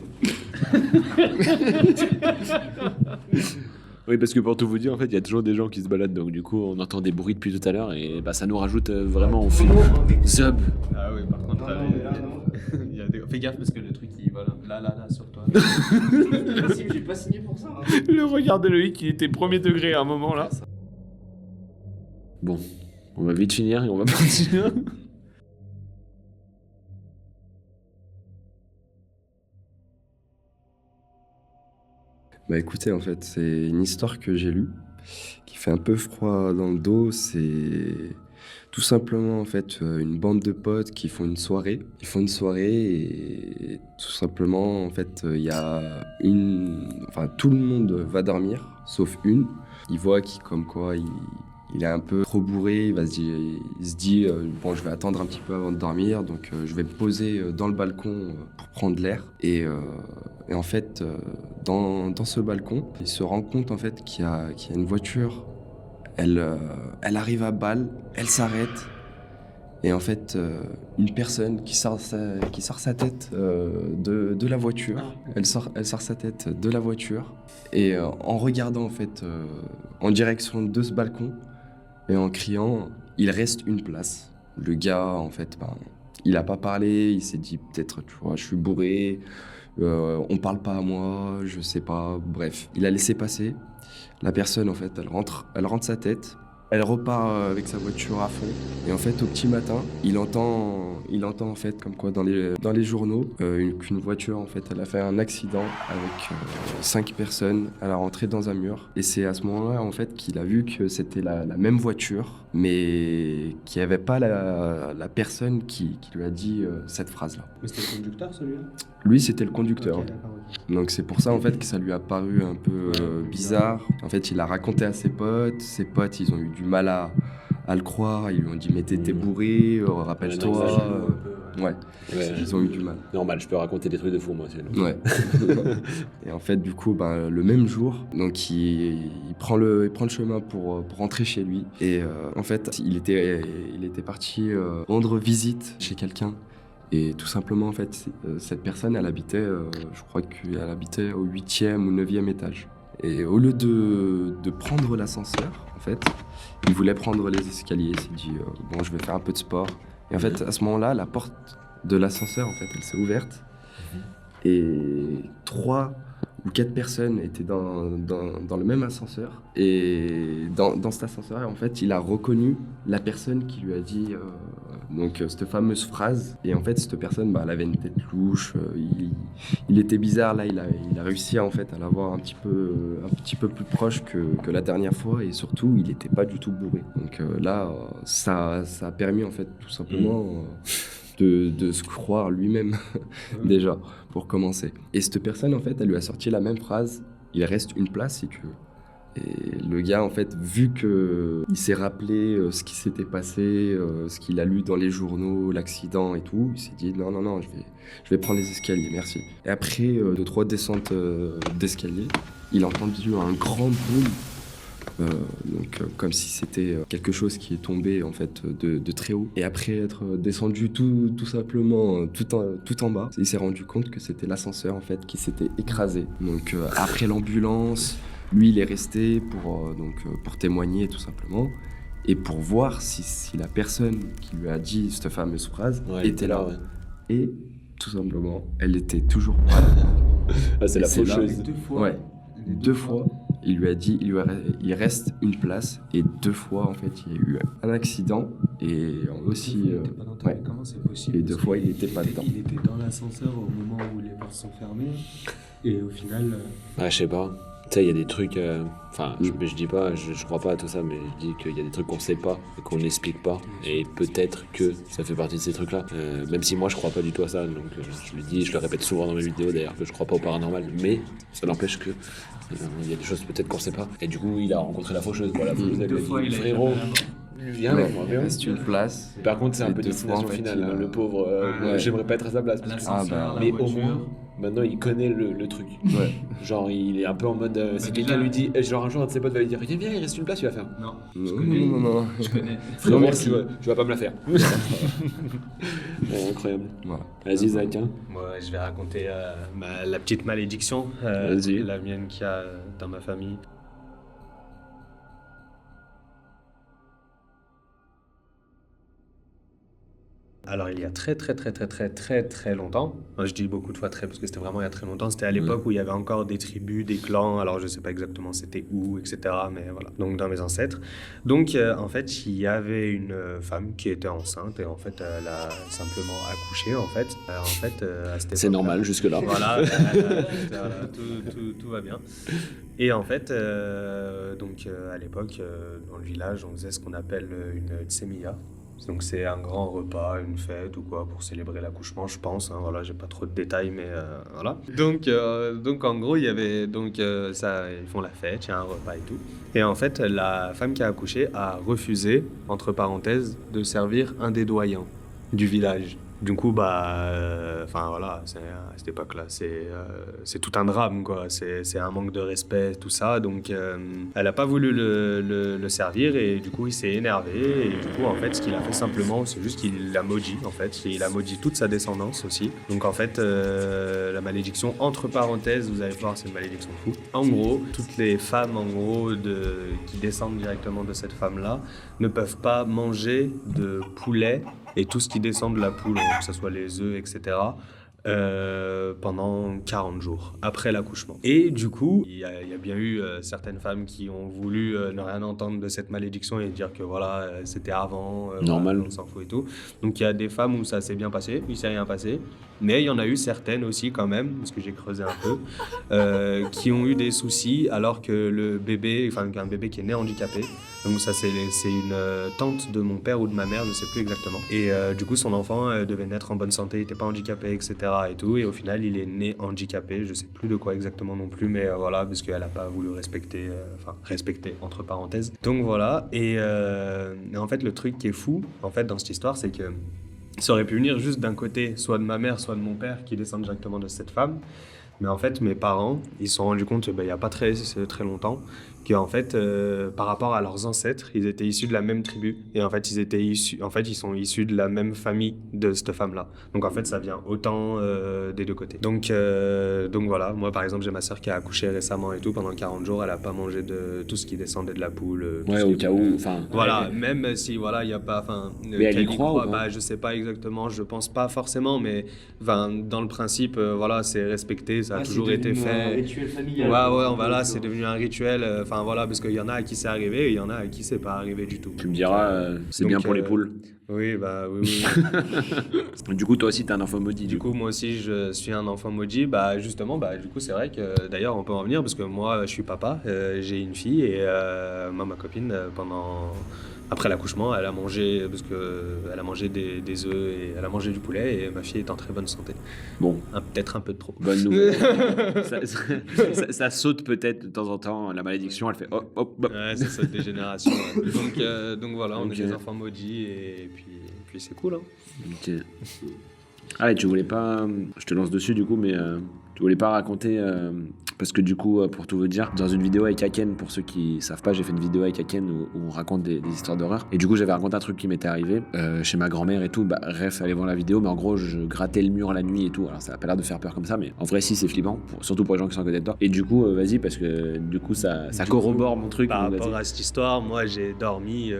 [SPEAKER 2] Oui, parce que pour tout vous dire, en fait, il y a toujours des gens qui se baladent, donc du coup, on entend des bruits depuis tout à l'heure et bah, ça nous rajoute vraiment au film. Zub.
[SPEAKER 4] Ah oui, par contre,
[SPEAKER 7] Non,
[SPEAKER 4] il y a des... fais gaffe parce que le truc il vole là sur toi.
[SPEAKER 7] J'ai pas signé pour ça. Hein.
[SPEAKER 2] Le regard de Loïc qui était premier degré à un moment là. Bon, on va vite finir et on va partir.
[SPEAKER 1] Bah écoutez, en fait, c'est une histoire que j'ai lue, qui fait un peu froid dans le dos. C'est tout simplement, en fait, une bande de potes qui font une soirée. Ils font une soirée et tout simplement, en fait, il y a Enfin, tout le monde va dormir, sauf une. Il voit comme quoi il est un peu trop bourré, il se dit bon, je vais attendre un petit peu avant de dormir, donc je vais me poser dans le balcon pour prendre l'air. Et en fait, dans ce balcon, il se rend compte en fait qu'il y a une voiture. Elle arrive à balle, elle s'arrête. Et en fait, une personne qui sort sa tête de la voiture, elle sort sa tête de la voiture. Et en regardant en fait en direction de ce balcon, et en criant, il reste une place. Le gars, en fait, il a pas parlé, il s'est dit peut-être, tu vois, je suis bourré, on parle pas à moi, je sais pas, bref. Il a laissé passer. La personne, en fait, elle rentre sa tête, elle repart avec sa voiture à fond. Et en fait, au petit matin, il entend en fait, comme quoi dans les journaux, qu'une voiture, en fait, elle a fait un accident avec 5 personnes. Elle a rentré dans un mur. Et c'est à ce moment-là, en fait, qu'il a vu que c'était la même voiture, mais qu'il n'y avait pas la personne qui lui a dit cette phrase-là.
[SPEAKER 6] Mais c'était le conducteur, celui-là?
[SPEAKER 1] Lui, c'était le conducteur.
[SPEAKER 6] Ok, d'accord, ok.
[SPEAKER 1] Donc c'est pour ça en fait que ça lui a paru un peu bizarre. En fait, il a raconté à ses potes, ils ont eu du mal à le croire, ils lui ont dit mais t'étais bourré, rappelle-toi. Ouais,
[SPEAKER 5] Ouais.
[SPEAKER 1] ils ont eu du mal.
[SPEAKER 5] Normal, je peux raconter des trucs de fou, moi. Sinon.
[SPEAKER 1] Ouais. Et en fait, du coup, le même jour, donc il prend le chemin pour rentrer chez lui. Et en fait, il était parti rendre visite chez quelqu'un. Et tout simplement, en fait, cette personne, elle habitait, je crois qu'elle habitait au 8e ou 9e étage. Et au lieu de prendre l'ascenseur, en fait, il voulait prendre les escaliers. Il s'est dit, bon, je vais faire un peu de sport. Et en fait, à ce moment-là, la porte de l'ascenseur, en fait, elle s'est ouverte. Et 3 ou 4 personnes étaient dans le même ascenseur. Et dans cet ascenseur, en fait, il a reconnu la personne qui lui a dit cette fameuse phrase. Et en fait, cette personne, elle avait une tête louche. Il était bizarre. Là, il a réussi en fait, à l'avoir un petit peu plus proche que la dernière fois. Et surtout, il n'était pas du tout bourré. Donc là, ça a permis en fait, tout simplement... De se croire lui-même, déjà, pour commencer. Et cette personne, en fait, elle lui a sorti la même phrase, il reste une place si tu veux. Et le gars, en fait, vu qu'il s'est rappelé ce qui s'était passé, ce qu'il a lu dans les journaux, l'accident et tout, il s'est dit non, je vais prendre les escaliers, merci. Et après 2-3 descentes d'escalier, il a entendu un grand boom. Comme si c'était quelque chose qui est tombé en fait de très haut. Et après être descendu tout simplement tout en bas, il s'est rendu compte que c'était l'ascenseur en fait qui s'était écrasé. Donc après l'ambulance, lui il est resté pour témoigner tout simplement et pour voir si la personne qui lui a dit cette fameuse phrase était là.
[SPEAKER 5] Ouais.
[SPEAKER 1] Et tout simplement, elle était toujours pas là.
[SPEAKER 5] Ah, c'est
[SPEAKER 1] Et
[SPEAKER 5] la
[SPEAKER 1] c'est là-
[SPEAKER 5] faucheuse.
[SPEAKER 7] 2 fois.
[SPEAKER 1] Ouais. 2 fois, il lui a dit, il reste une place, et 2 fois, en fait, il y a eu un accident, et aussi,
[SPEAKER 7] Il était pas dans ta-
[SPEAKER 1] ouais.
[SPEAKER 7] Comment c'est possible?
[SPEAKER 1] Et 2
[SPEAKER 7] Parce
[SPEAKER 1] fois,
[SPEAKER 7] qu'il
[SPEAKER 1] il était pas dedans.
[SPEAKER 7] Il était dans l'ascenseur au moment où les portes sont fermées. Et au final,
[SPEAKER 5] Ouais, je sais pas. Tu sais, il y a des trucs. Je dis pas, je crois pas à tout ça, mais je dis qu'il y a des trucs qu'on sait pas et qu'on n'explique pas. Et peut-être que ça fait partie de ces trucs-là. Même si moi, je crois pas du tout à ça. Donc, je le dis, je le répète souvent dans mes vidéos d'ailleurs, que je crois pas au paranormal. Mais ça n'empêche que. Il y a des choses peut-être qu'on sait pas. Et du coup, il a rencontré la faucheuse. Voilà, elle lui a dit, frérot, viens avec moi,
[SPEAKER 1] il
[SPEAKER 5] viens.
[SPEAKER 1] reste une place.
[SPEAKER 5] Par contre, c'est un
[SPEAKER 1] Et
[SPEAKER 5] peu
[SPEAKER 1] 2 fois, en
[SPEAKER 5] destination
[SPEAKER 1] fait,
[SPEAKER 5] finale.
[SPEAKER 1] il a-
[SPEAKER 5] Le pauvre,
[SPEAKER 1] Ouais.
[SPEAKER 5] j'aimerais pas être à sa place. parce que-
[SPEAKER 7] l'ascenseur,
[SPEAKER 5] mais
[SPEAKER 7] la
[SPEAKER 5] au
[SPEAKER 7] voiture.
[SPEAKER 5] moins, maintenant, il connaît le truc.
[SPEAKER 1] Ouais.
[SPEAKER 5] Genre, il est un peu en mode. Si
[SPEAKER 7] Bah,
[SPEAKER 5] quelqu'un
[SPEAKER 7] déjà-
[SPEAKER 5] lui dit, genre un jour, un de ses potes va lui dire, viens, il reste une place, il va faire.
[SPEAKER 7] Non,
[SPEAKER 1] Non.
[SPEAKER 7] je connais.
[SPEAKER 5] Frérot,
[SPEAKER 1] merci.
[SPEAKER 5] tu vas pas me la faire. Ouais, incroyable.
[SPEAKER 1] Voilà.
[SPEAKER 5] Vas-y, Zach. Hein.
[SPEAKER 4] Moi, je vais raconter la petite malédiction,
[SPEAKER 5] Vas-y.
[SPEAKER 4] la mienne qu'il y a dans ma famille. Alors, il y a très longtemps, moi, je dis beaucoup de fois très parce que c'était vraiment il y a très longtemps, c'était à l'époque où il y avait encore des tribus, des clans, alors je sais pas exactement c'était où, etc. Mais voilà, donc dans mes ancêtres. Donc, en fait, il y avait une femme qui était enceinte et en fait, elle a simplement accouché, en fait. À cette
[SPEAKER 5] C'est
[SPEAKER 4] époque-là.
[SPEAKER 5] normal jusque-là.
[SPEAKER 4] Voilà, voilà, tout va bien. Et en fait, à l'époque, dans le village, on faisait ce qu'on appelle une tsemiya. Donc c'est un grand repas, une fête ou quoi pour célébrer l'accouchement, je pense. Hein, voilà, j'ai pas trop de détails, mais voilà. Donc en gros, il y avait ça, ils font la fête, il y a un repas et tout. Et en fait, la femme qui a accouché a refusé, entre parenthèses, de servir un des doyens du village. Du coup, voilà, à cette époque-là, c'est tout un drame, quoi. C'est un manque de respect, tout ça. Donc, elle n'a pas voulu le servir et du coup, il s'est énervé. Et du coup, en fait, ce qu'il a fait simplement, c'est juste qu'il l'a maudit, en fait. Il a maudit toute sa descendance aussi. Donc, en fait, la malédiction, entre parenthèses, vous allez voir, c'est une malédiction de fou. En gros, toutes les femmes, qui descendent directement de cette femme-là, ne peuvent pas manger de poulet et tout ce qui descend de la poule, que ce soit les œufs, etc., pendant 40 jours, après l'accouchement. Et du coup, il y a bien eu certaines femmes qui ont voulu ne rien entendre de cette malédiction et dire que voilà, c'était avant,
[SPEAKER 5] Normal.
[SPEAKER 4] voilà, on s'en fout et tout. Donc il y a des femmes où ça s'est bien passé, il s'est rien passé, mais il y en a eu certaines aussi quand même, parce que j'ai creusé un peu, qui ont eu des soucis alors que qu'un bébé qui est né handicapé. Donc ça c'est une tante de mon père ou de ma mère, je ne sais plus exactement. Et du coup son enfant devait naître en bonne santé, il n'était pas handicapé, etc. et tout. Et au final il est né handicapé, je ne sais plus de quoi exactement non plus, mais voilà, parce qu'elle n'a pas voulu respecter entre parenthèses. Donc voilà, et en fait le truc qui est fou en fait dans cette histoire, c'est que ça aurait pu venir juste d'un côté, soit de ma mère, soit de mon père, qui descendent directement de cette femme. Mais en fait, mes parents, ils se sont rendus compte, il n'y a pas très longtemps, qu'en fait, par rapport à leurs ancêtres, ils étaient issus de la même tribu. Et en fait, ils sont issus de la même famille de cette femme-là. Donc en fait, ça vient autant des deux côtés. Donc voilà, moi par exemple, j'ai ma sœur qui a accouché récemment et tout. Pendant 40 jours, elle n'a pas mangé de tout ce qui descendait de la poule.
[SPEAKER 2] Ouais, au cas où. Enfin.
[SPEAKER 4] Voilà, même si voilà, il n'y a pas.
[SPEAKER 2] Mais elle y croit ou pas?
[SPEAKER 4] Je sais pas exactement, je pense pas forcément, mais dans le principe, voilà, c'est respecté, ça a toujours été fait.
[SPEAKER 6] Un rituel familial.
[SPEAKER 4] Ouais, voilà, c'est devenu un rituel. Enfin voilà, parce qu'il y en a à qui c'est arrivé et il y en a à qui c'est pas arrivé du tout.
[SPEAKER 2] Tu me diras, c'est
[SPEAKER 4] donc,
[SPEAKER 2] bien pour les poules.
[SPEAKER 4] Oui, bah oui.
[SPEAKER 2] Du coup, toi aussi, t'es un enfant maudit.
[SPEAKER 4] Du coup, moi aussi, je suis un enfant maudit. Bah justement, du coup, c'est vrai que d'ailleurs, on peut en venir parce que moi, je suis papa, j'ai une fille et moi, ma copine, après l'accouchement, elle a mangé des œufs et elle a mangé du poulet et ma fille est en très bonne santé.
[SPEAKER 2] Bon,
[SPEAKER 4] Peut-être un peu de trop.
[SPEAKER 2] bonne nouvelle. ça saute peut-être de temps en temps, la malédiction, elle fait hop, hop, hop.
[SPEAKER 4] Ouais, ça saute des générations. Ouais. Donc voilà, on
[SPEAKER 2] Ok.
[SPEAKER 4] est des enfants maudits et puis c'est cool. Hein.
[SPEAKER 2] Ok. Ah, et tu voulais pas. Je te lance dessus du coup, mais tu voulais pas raconter. Parce que du coup, pour tout vous dire, dans une vidéo avec Aken, pour ceux qui savent pas, j'ai fait une vidéo avec Aken où on raconte des histoires d'horreur. Et du coup, j'avais raconté un truc qui m'était arrivé chez ma grand-mère et tout. Bref, allez voir la vidéo, mais en gros, je grattais le mur la nuit et tout. Alors, ça a pas l'air de faire peur comme ça, mais en vrai, si, c'est flippant, surtout pour les gens qui sont à côté de toi. Et du coup, vas-y, parce que du coup, ça corrobore mon truc.
[SPEAKER 4] Par
[SPEAKER 2] donc,
[SPEAKER 4] rapport
[SPEAKER 2] vas-y.
[SPEAKER 4] à cette histoire, moi j'ai dormi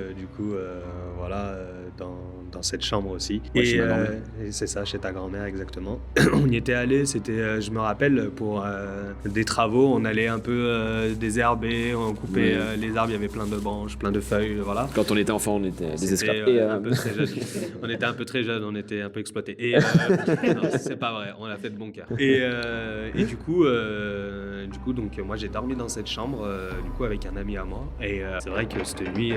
[SPEAKER 4] dans cette chambre aussi.
[SPEAKER 2] Ouais, chez ma grand-mère.
[SPEAKER 4] Et c'est ça, chez ta grand-mère exactement. On y était allé, c'était, je me rappelle, pour des travaux, on allait un peu désherber, on coupait les arbres, il y avait plein de branches, plein de feuilles, voilà.
[SPEAKER 2] Quand on était enfant, on était des
[SPEAKER 4] C'était,
[SPEAKER 2] escapés.
[SPEAKER 4] un peu très jeunes. On était un peu très jeunes, on était un peu exploités. Et non, c'est pas vrai, on a fait de bon cœur. Et du coup, donc moi j'ai dormi dans cette chambre, du coup avec un ami à moi. Et c'est vrai que cette nuit,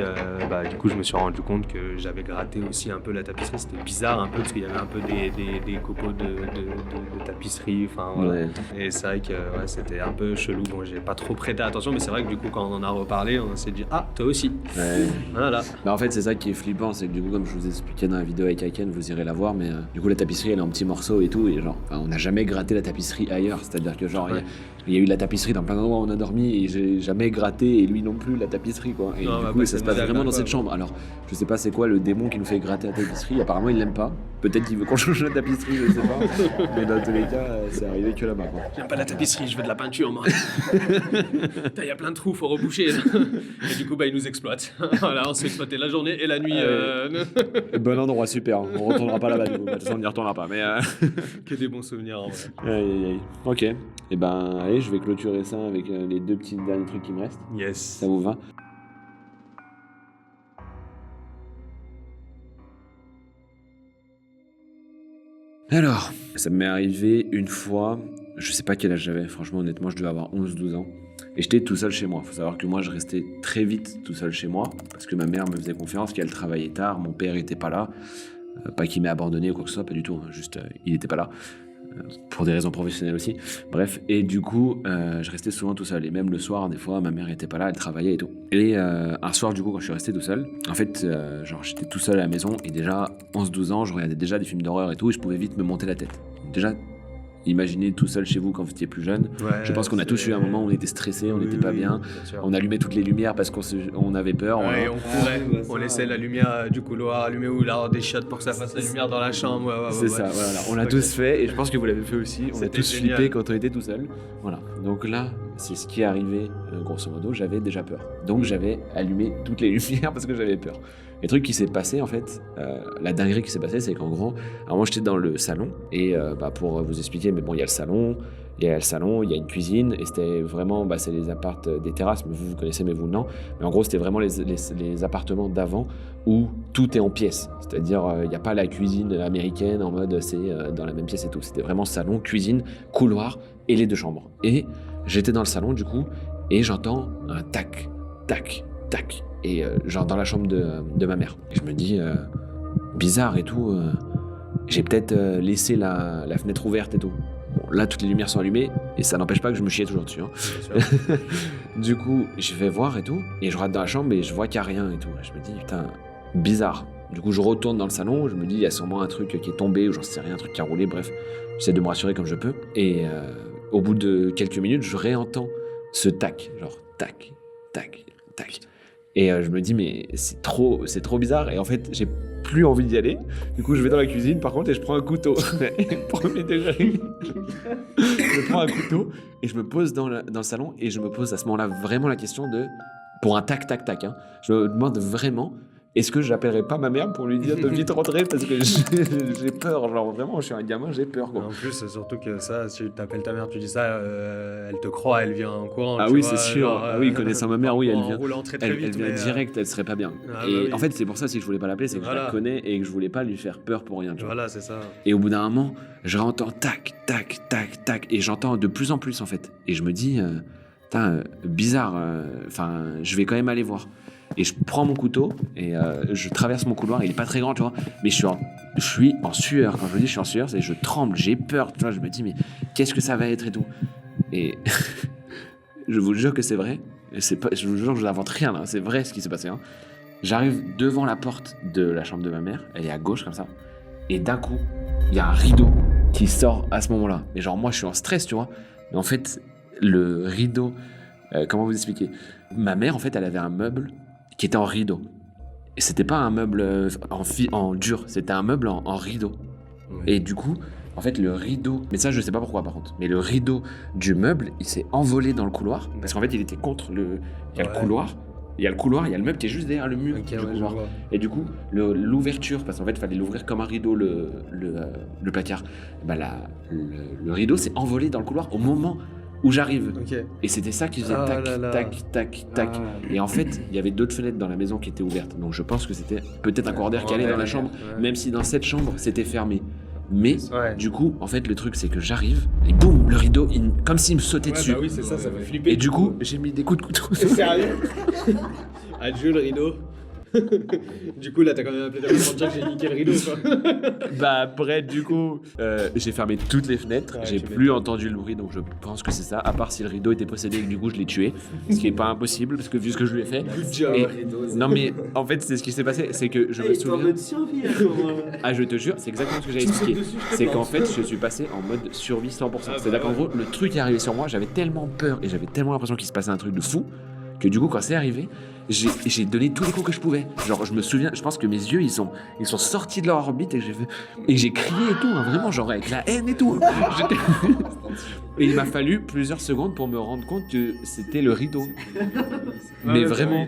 [SPEAKER 4] du coup je me suis rendu compte que j'avais gratté aussi un peu la tapisserie. C'était bizarre un peu parce qu'il y avait un peu des copeaux de tapisserie. Enfin voilà.
[SPEAKER 2] Ouais.
[SPEAKER 4] Et c'est vrai que c'était un peu chelou. Bon, j'ai pas trop prêté attention, mais c'est vrai que du coup quand on en a reparlé, on s'est dit ah toi aussi.
[SPEAKER 2] Ouais.
[SPEAKER 4] Voilà.
[SPEAKER 2] Bah en fait c'est ça qui est flippant, c'est que du coup comme je vous expliquais dans la vidéo avec Aken, vous irez la voir, mais du coup la tapisserie elle est en petits morceaux et tout, et genre on n'a jamais gratté la tapisserie ailleurs, c'est-à-dire que genre il y a eu de la tapisserie dans plein d'endroits où on a dormi et j'ai jamais gratté et lui non plus la tapisserie quoi. Et
[SPEAKER 4] Non,
[SPEAKER 2] du
[SPEAKER 4] bah,
[SPEAKER 2] coup
[SPEAKER 4] bah,
[SPEAKER 2] ça
[SPEAKER 4] ça
[SPEAKER 2] se
[SPEAKER 4] nous
[SPEAKER 2] passe
[SPEAKER 4] a
[SPEAKER 2] vraiment
[SPEAKER 4] pas,
[SPEAKER 2] dans cette
[SPEAKER 4] ouais.
[SPEAKER 2] chambre. Alors je sais pas c'est quoi le démon qui nous fait gratter la tapisserie, apparemment il l'aime pas, peut-être qu'il veut qu'on change la tapisserie, je sais pas, mais dans tous les cas c'est arrivé que là-bas quoi.
[SPEAKER 4] J'aime pas la tapisserie, je veux de la peinture, moi. Il y a plein de trous, faut reboucher. Et du coup, il nous exploite. Voilà, on se fait exploiter la journée et la nuit.
[SPEAKER 2] Bon endroit, super, on retournera pas là-bas du coup, de toute façon on n'y retournera pas, mais
[SPEAKER 4] Que des bons souvenirs, en vrai.
[SPEAKER 2] aïe, aïe, aïe. Ok, et ben allez je vais clôturer ça avec les deux petits derniers trucs qui me restent,
[SPEAKER 4] Yes.
[SPEAKER 2] ça vous va? Alors, ça m'est arrivé une fois, je sais pas quel âge j'avais, franchement honnêtement je devais avoir 11-12 ans. Et j'étais tout seul chez moi. Faut savoir que moi je restais très vite tout seul chez moi, parce que ma mère me faisait confiance, qu'elle travaillait tard, mon père était pas là. Pas qu'il m'ait abandonné ou quoi que ce soit, pas du tout, hein, juste il était pas là. Pour des raisons professionnelles aussi. Bref, et du coup, je restais souvent tout seul. Et même le soir, des fois, ma mère était pas là, elle travaillait et tout. Et un soir, du coup, quand je suis resté tout seul, en fait, genre j'étais tout seul à la maison et déjà, 11-12 ans, je regardais déjà des films d'horreur et tout, et je pouvais vite me monter la tête. Déjà, imaginez tout seul chez vous quand vous étiez plus jeune.
[SPEAKER 4] Ouais,
[SPEAKER 2] Je pense qu'on a tous eu un moment où on était stressé, on n'était pas bien.
[SPEAKER 4] sûr.
[SPEAKER 2] On allait toutes les lumières parce on avait peur.
[SPEAKER 4] Ouais,
[SPEAKER 2] voilà.
[SPEAKER 4] on courait,
[SPEAKER 6] bah, ça,
[SPEAKER 4] on laissait la lumière du couloir allumée ou là des chiottes pour que ça fasse la lumière dans la chambre. Ouais,
[SPEAKER 2] C'est ça, voilà. On l'a tous fait et je pense que vous l'avez fait aussi. On a
[SPEAKER 4] C'était
[SPEAKER 2] tous
[SPEAKER 4] génial.
[SPEAKER 2] flippé quand on était tout seul. Voilà. Donc là, c'est ce qui est arrivé, grosso modo. J'avais déjà peur. Donc j'avais allumé toutes les lumières parce que j'avais peur. Le truc qui s'est passé, en fait, la dinguerie qui s'est passée, c'est qu'en gros, alors moi j'étais dans le salon et pour vous expliquer, mais bon, il y a le salon, il y a une cuisine et c'était vraiment, c'est les appartes des terrasses, mais vous connaissez, mais vous non. Mais en gros, c'était vraiment les appartements d'avant où tout est en pièces. C'est-à-dire, il n'y a pas la cuisine américaine en mode c'est dans la même pièce et tout. C'était vraiment salon, cuisine, couloir et les deux chambres. Et j'étais dans le salon du coup et j'entends un tac, tac, tac. Et genre dans la chambre de ma mère. Et je me dis, bizarre et tout, j'ai peut-être laissé la fenêtre ouverte et tout. Bon, là, toutes les lumières sont allumées et ça n'empêche pas que je me chiais toujours dessus. Hein.
[SPEAKER 4] Bien sûr.
[SPEAKER 2] Du coup, je vais voir et tout, et je rentre dans la chambre et je vois qu'il n'y a rien et tout. Je me dis, putain, bizarre. Du coup, je retourne dans le salon, je me dis, il y a sûrement un truc qui est tombé, ou j'en sais rien, un truc qui a roulé, bref. J'essaie de me rassurer comme je peux. Et au bout de quelques minutes, je réentends ce tac, genre tac, tac, tac. Et je me dis, mais c'est trop bizarre. Et en fait, j'ai plus envie d'y aller. Du coup, je vais dans la cuisine, par contre, et je prends un couteau. Premier degré. Je prends un couteau et je me pose dans le salon et je me pose à ce moment-là vraiment la question de, pour un tac, tac, tac, hein, je me demande vraiment, est-ce que j'appellerai pas ma mère pour lui dire de vite rentrer parce que j'ai peur, genre vraiment, je suis un gamin, j'ai peur, quoi.
[SPEAKER 4] En plus, surtout que ça, si tu t'appelles ta mère, tu dis ça, elle te croit, elle vient en courant.
[SPEAKER 2] Ah
[SPEAKER 4] tu
[SPEAKER 2] oui,
[SPEAKER 4] vois,
[SPEAKER 2] c'est sûr.
[SPEAKER 4] genre,
[SPEAKER 2] Ah oui, connaissant ma mère, oui, elle
[SPEAKER 4] en
[SPEAKER 2] vient.
[SPEAKER 4] roulant très, très
[SPEAKER 2] Elle
[SPEAKER 4] vite,
[SPEAKER 2] vient
[SPEAKER 4] mais,
[SPEAKER 2] direct, elle serait pas bien.
[SPEAKER 4] Ah,
[SPEAKER 2] Et
[SPEAKER 4] bah oui.
[SPEAKER 2] en fait, c'est pour ça si je voulais pas l'appeler, c'est que je
[SPEAKER 4] Voilà.
[SPEAKER 2] la connais et que je voulais pas lui faire peur pour rien, tu vois.
[SPEAKER 4] Voilà, c'est ça.
[SPEAKER 2] Et au bout d'un moment, je réentends tac, tac, tac, tac, et j'entends de plus en plus en fait. Et je me dis, putain, bizarre, enfin, je vais quand même aller voir. Et je prends mon couteau et je traverse mon couloir, il est pas très grand, tu vois, mais je suis en sueur. Quand je dis je suis en sueur, c'est je tremble, j'ai peur, tu vois, je me dis, mais qu'est-ce que ça va être et tout. Et je vous jure que c'est vrai, et c'est pas, je vous jure que je n'invente rien, là. C'est vrai ce qui s'est passé. Hein. J'arrive devant la porte de la chambre de ma mère, elle est à gauche comme ça, et d'un coup, il y a un rideau qui sort à ce moment-là. Mais genre, moi, je suis en stress, tu vois. Mais en fait, le rideau, comment vous expliquer ? Ma mère, en fait, elle avait un meuble qui était en rideau. Et c'était pas un meuble en dur, c'était un meuble en rideau.
[SPEAKER 1] Ouais.
[SPEAKER 2] Et du coup, en fait, le rideau, mais ça, je sais pas pourquoi par contre, mais le rideau du meuble, il s'est envolé dans le couloir, parce qu'en fait, il était contre le. Il y a le couloir. Il y a le couloir, il y a le meuble qui est juste derrière le mur
[SPEAKER 4] Ok,
[SPEAKER 2] du
[SPEAKER 4] ouais, je
[SPEAKER 2] couloir.
[SPEAKER 4] vois.
[SPEAKER 2] Et du coup, l'ouverture, parce qu'en fait, il fallait l'ouvrir comme un rideau, le placard. Bah, le rideau s'est envolé dans le couloir au moment où j'arrive.
[SPEAKER 4] Ok.
[SPEAKER 2] Et c'était ça qui faisait
[SPEAKER 4] Ah
[SPEAKER 2] tac,
[SPEAKER 4] là là.
[SPEAKER 2] tac, tac, tac. Et en fait, il y avait d'autres fenêtres dans la maison qui étaient ouvertes. Donc je pense que c'était peut-être un courant d'air qui allait dans la chambre,
[SPEAKER 4] ouais.
[SPEAKER 2] même si dans cette chambre, c'était fermé. Mais
[SPEAKER 4] Ouais.
[SPEAKER 2] du coup, en fait, le truc, c'est que j'arrive et boum, le rideau, comme s'il me sautait dessus.
[SPEAKER 3] Bah oui, c'est ça fait flipper.
[SPEAKER 2] Et du coup, j'ai mis des coups de couteau.
[SPEAKER 3] Sérieux Adieu le rideau. Du coup, là, t'as quand même appelé ta mère pour dire que j'ai niqué le rideau, quoi.
[SPEAKER 2] Bah après, du coup, j'ai fermé toutes les fenêtres,
[SPEAKER 3] Ouais,
[SPEAKER 2] j'ai
[SPEAKER 3] tu
[SPEAKER 2] plus entendu le bruit, donc je pense que c'est ça, à part si le rideau était possédé et que du coup je l'ai tué, ce qui est pas impossible, parce que vu ce que je lui ai fait.
[SPEAKER 3] Good job.
[SPEAKER 2] Et- non mais en fait, c'est ce qui s'est passé, c'est que je me souviens... Ah, je te jure, c'est exactement ce que j'avais expliqué. C'est qu'en fait, je suis passé en mode survie 100%. C'est-à-dire qu'en gros, le truc est arrivé sur moi, j'avais tellement peur et j'avais tellement l'impression qu'il se passait un truc de fou que du coup, quand c'est arrivé, j'ai donné tous les coups que je pouvais. Genre, je me souviens, je pense que mes yeux, ils sont sortis de leur orbite et j'ai crié et tout, hein, vraiment, genre avec la haine et tout. Et il m'a fallu plusieurs secondes pour me rendre compte que c'était le rideau. Mais vraiment,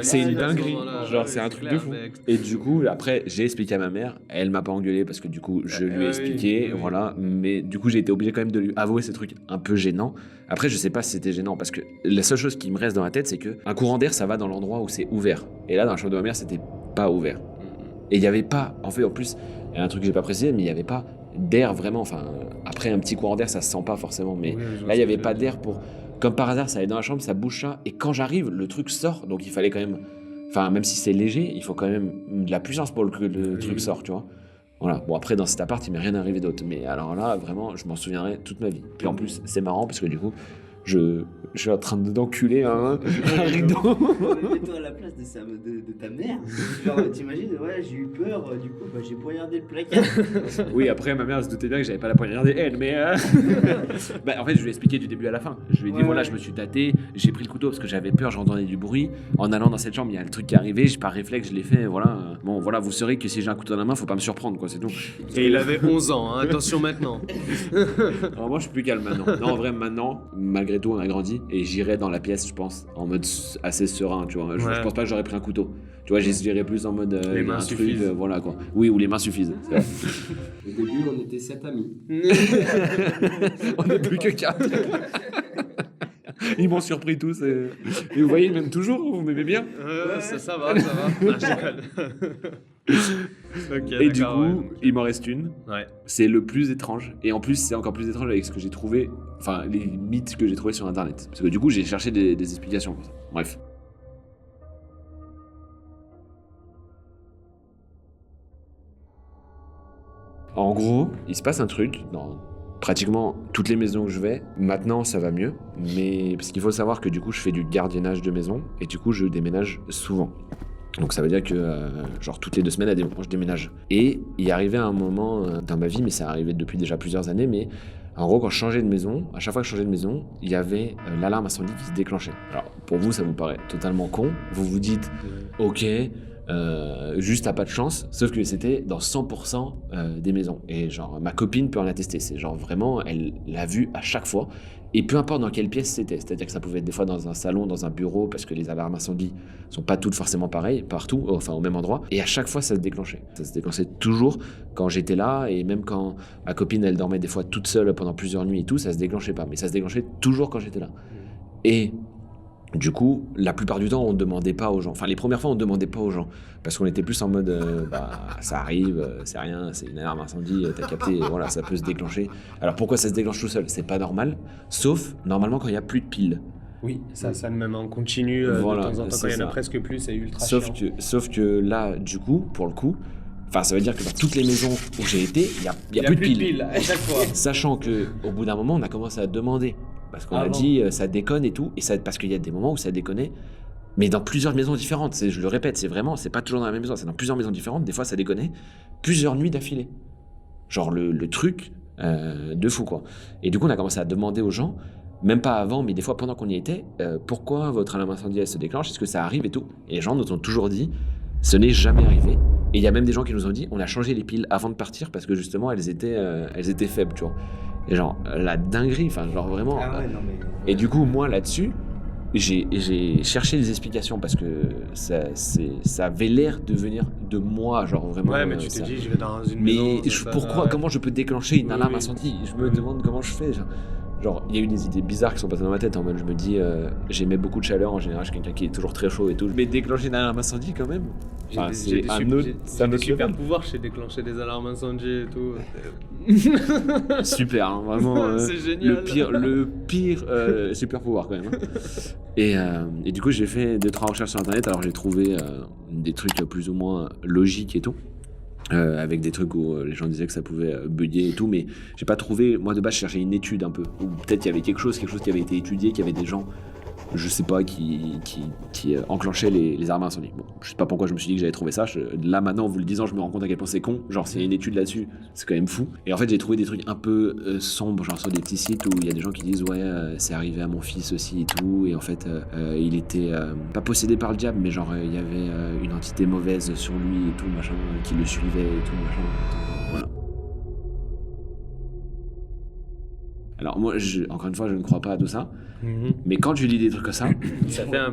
[SPEAKER 2] c'est une dinguerie. Genre, c'est un truc de fou. Et du coup, après, j'ai expliqué à ma mère. Elle m'a pas engueulé parce que du coup, je lui ai expliqué, voilà. Mais du coup, j'ai été obligé quand même de lui avouer ces trucs un peu gênants. Après, je sais pas si c'était gênant parce que la seule chose qui me reste dans la tête, c'est que un courant d'air, ça va dans l'endroit où c'est ouvert. Et là, dans la chambre de ma mère, c'était pas ouvert. Et il y avait pas, en fait, en plus, il y a un truc que j'ai pas précisé, mais il y avait pas d'air vraiment. Enfin, après, un petit courant d'air, ça se sent pas forcément, mais là, il y avait pas d'air pour. Comme par hasard, ça allait dans la chambre, ça bouge ça, et quand j'arrive, le truc sort, donc il fallait quand même. Enfin, même si c'est léger, il faut quand même de la puissance pour que le truc sorte, tu vois. Voilà. Bon, après, dans cet appart, il m'est rien arrivé d'autre, mais alors là, vraiment, je m'en souviendrai toute ma vie. Puis en plus, c'est marrant parce que du coup, je suis en train d'enculer un rideau.
[SPEAKER 6] Mets-toi à la place de ta mère. Genre, t'imagines, ouais, j'ai eu peur, du coup, bah, j'ai poignardé le placard.
[SPEAKER 2] Oui, après, ma mère se doutait bien que j'avais pas la poignardée elle, mais. Bah, en fait, je lui ai expliqué du début à la fin. Je lui ai dit, voilà, je me suis tâté, j'ai pris le couteau parce que j'avais peur, j'entendais du bruit. En allant dans cette chambre, il y a le truc qui est arrivé, par réflexe, je l'ai fait, voilà. Bon, voilà, vous saurez que si j'ai un couteau dans la main, faut pas me surprendre, quoi, c'est tout.
[SPEAKER 4] Et il avait 11 ans, hein, attention maintenant.
[SPEAKER 2] Alors, moi, je suis plus calme maintenant. Non, en vrai, maintenant, malgré tout, on a grandi et j'irai dans la pièce, je pense, en mode assez serein, tu vois. Je pense pas que j'aurais pris un couteau. Tu vois, j'irais plus en mode.
[SPEAKER 4] Les
[SPEAKER 2] il y a
[SPEAKER 4] mains
[SPEAKER 2] un truc,
[SPEAKER 4] suffisent.
[SPEAKER 2] voilà, quoi. Oui, ou les mains suffisent. c'est vrai.
[SPEAKER 1] Au début, on était 7 amis.
[SPEAKER 2] On n'est plus que 4. Ils m'ont surpris tous. Et vous voyez, ils m'aiment toujours, vous m'aimez bien.
[SPEAKER 4] Ça va. Ah, je déconne. Ok,
[SPEAKER 2] Et du
[SPEAKER 4] d'accord,
[SPEAKER 2] coup,
[SPEAKER 4] ouais.
[SPEAKER 2] il m'en reste une.
[SPEAKER 4] Ouais.
[SPEAKER 2] C'est le plus étrange. Et en plus, c'est encore plus étrange avec ce que j'ai trouvé. Enfin, les mythes que j'ai trouvés sur internet. Parce que du coup, j'ai cherché des explications pour ça. Bref. En gros, il se passe un truc dans pratiquement toutes les maisons où je vais. Maintenant, ça va mieux. Mais parce qu'il faut savoir que du coup, je fais du gardiennage de maison. Et du coup, je déménage souvent. Donc ça veut dire que genre toutes les 2 semaines, à des moments, je déménage. Et il arrivait un moment dans ma vie, mais ça arrivait depuis déjà plusieurs années, mais en gros quand je changeais de maison, à chaque fois que je changeais de maison, il y avait l'alarme incendie qui se déclenchait. Alors pour vous ça vous paraît totalement con, vous vous dites ok, juste t'as pas de chance, sauf que c'était dans 100% des maisons. Et genre ma copine peut en attester, c'est genre vraiment, elle l'a vu à chaque fois. Et peu importe dans quelle pièce c'était, c'est-à-dire que ça pouvait être des fois dans un salon, dans un bureau, parce que les alarmes incendie sont pas toutes forcément pareilles, partout, enfin au même endroit. Et à chaque fois, ça se déclenchait. Ça se déclenchait toujours quand j'étais là, et même quand ma copine, elle dormait des fois toute seule pendant plusieurs nuits et tout, ça se déclenchait pas. Mais ça se déclenchait toujours quand j'étais là. Et du coup, la plupart du temps, on ne demandait pas aux gens. Enfin, les premières fois, on ne demandait pas aux gens. Parce qu'on était plus en mode, ça arrive, c'est rien, c'est une alarme incendie, t'as capté, voilà, ça peut se déclencher. Alors pourquoi ça se déclenche tout seul? C'est pas normal, sauf normalement quand il n'y a plus de piles.
[SPEAKER 4] Oui, ça même en continu,
[SPEAKER 2] Voilà,
[SPEAKER 4] de temps en temps, quand il y en a presque plus, c'est ultra chiant.
[SPEAKER 2] Sauf que là, du coup, pour le coup, enfin, ça veut dire que dans toutes les maisons où j'ai été, il y a plus de piles.
[SPEAKER 4] À chaque fois.
[SPEAKER 2] Sachant qu'au bout d'un moment, on a commencé à demander. Parce qu'on a dit ça déconne et tout, et ça, parce qu'il y a des moments où ça déconnait, mais dans plusieurs maisons différentes. Je le répète, c'est pas toujours dans la même maison, c'est dans plusieurs maisons différentes. Des fois, ça déconnait plusieurs nuits d'affilée. Genre le truc de fou, quoi. Et du coup, on a commencé à demander aux gens, même pas avant, mais des fois pendant qu'on y était, pourquoi votre alarme incendie elle se déclenche, est-ce que ça arrive et tout. Et les gens nous ont toujours dit, ce n'est jamais arrivé. Et il y a même des gens qui nous ont dit, on a changé les piles avant de partir parce que justement, elles étaient faibles, tu vois. Et genre, la dinguerie, enfin, genre vraiment.
[SPEAKER 6] Ah ouais, non, mais...
[SPEAKER 2] Et du coup, moi, là-dessus, j'ai cherché des explications parce que ça avait l'air de venir de moi, genre vraiment.
[SPEAKER 4] Ouais, mais tu t'es dit, je vais dans une maison.
[SPEAKER 2] Mais pourquoi, comment je peux déclencher une alarme incendie? Je me demande comment je fais. Genre, il y a eu des idées bizarres qui sont passées dans ma tête. En mode, je me dis, j'aimais beaucoup de chaleur en général, je suis quelqu'un qui est toujours très chaud et tout. Mais déclencher une alarme incendie quand même. Enfin,
[SPEAKER 4] J'ai des super pouvoirs, je sais déclencher des alarmes incendie et tout.
[SPEAKER 2] Super, hein, vraiment.
[SPEAKER 4] C'est génial.
[SPEAKER 2] Le pire super pouvoir quand même. Hein. Et du coup, j'ai fait 2-3 recherches sur internet. Alors, j'ai trouvé des trucs plus ou moins logiques et tout. Avec des trucs où les gens disaient que ça pouvait bugger et tout, mais j'ai pas trouvé. Moi de base, je cherchais une étude un peu, ou peut-être il y avait quelque chose qui avait été étudié, qu'il y avait des gens, je sais pas, qui enclenchaient les armes incendies. Bon, je sais pas pourquoi je me suis dit que j'avais trouvé ça. Là maintenant, en vous le disant, je me rends compte à quel point c'est con. Genre, c'est une étude là-dessus, c'est quand même fou. Et en fait, j'ai trouvé des trucs un peu sombres, genre sur des petits sites où il y a des gens qui disent ouais, c'est arrivé à mon fils aussi et tout. Et en fait, il était pas possédé par le diable, mais genre il y avait une entité mauvaise sur lui et tout, machin, qui le suivait et tout, machin. Voilà. Alors moi, encore une fois, je ne crois pas à tout ça. Mais quand tu lis des trucs comme ça,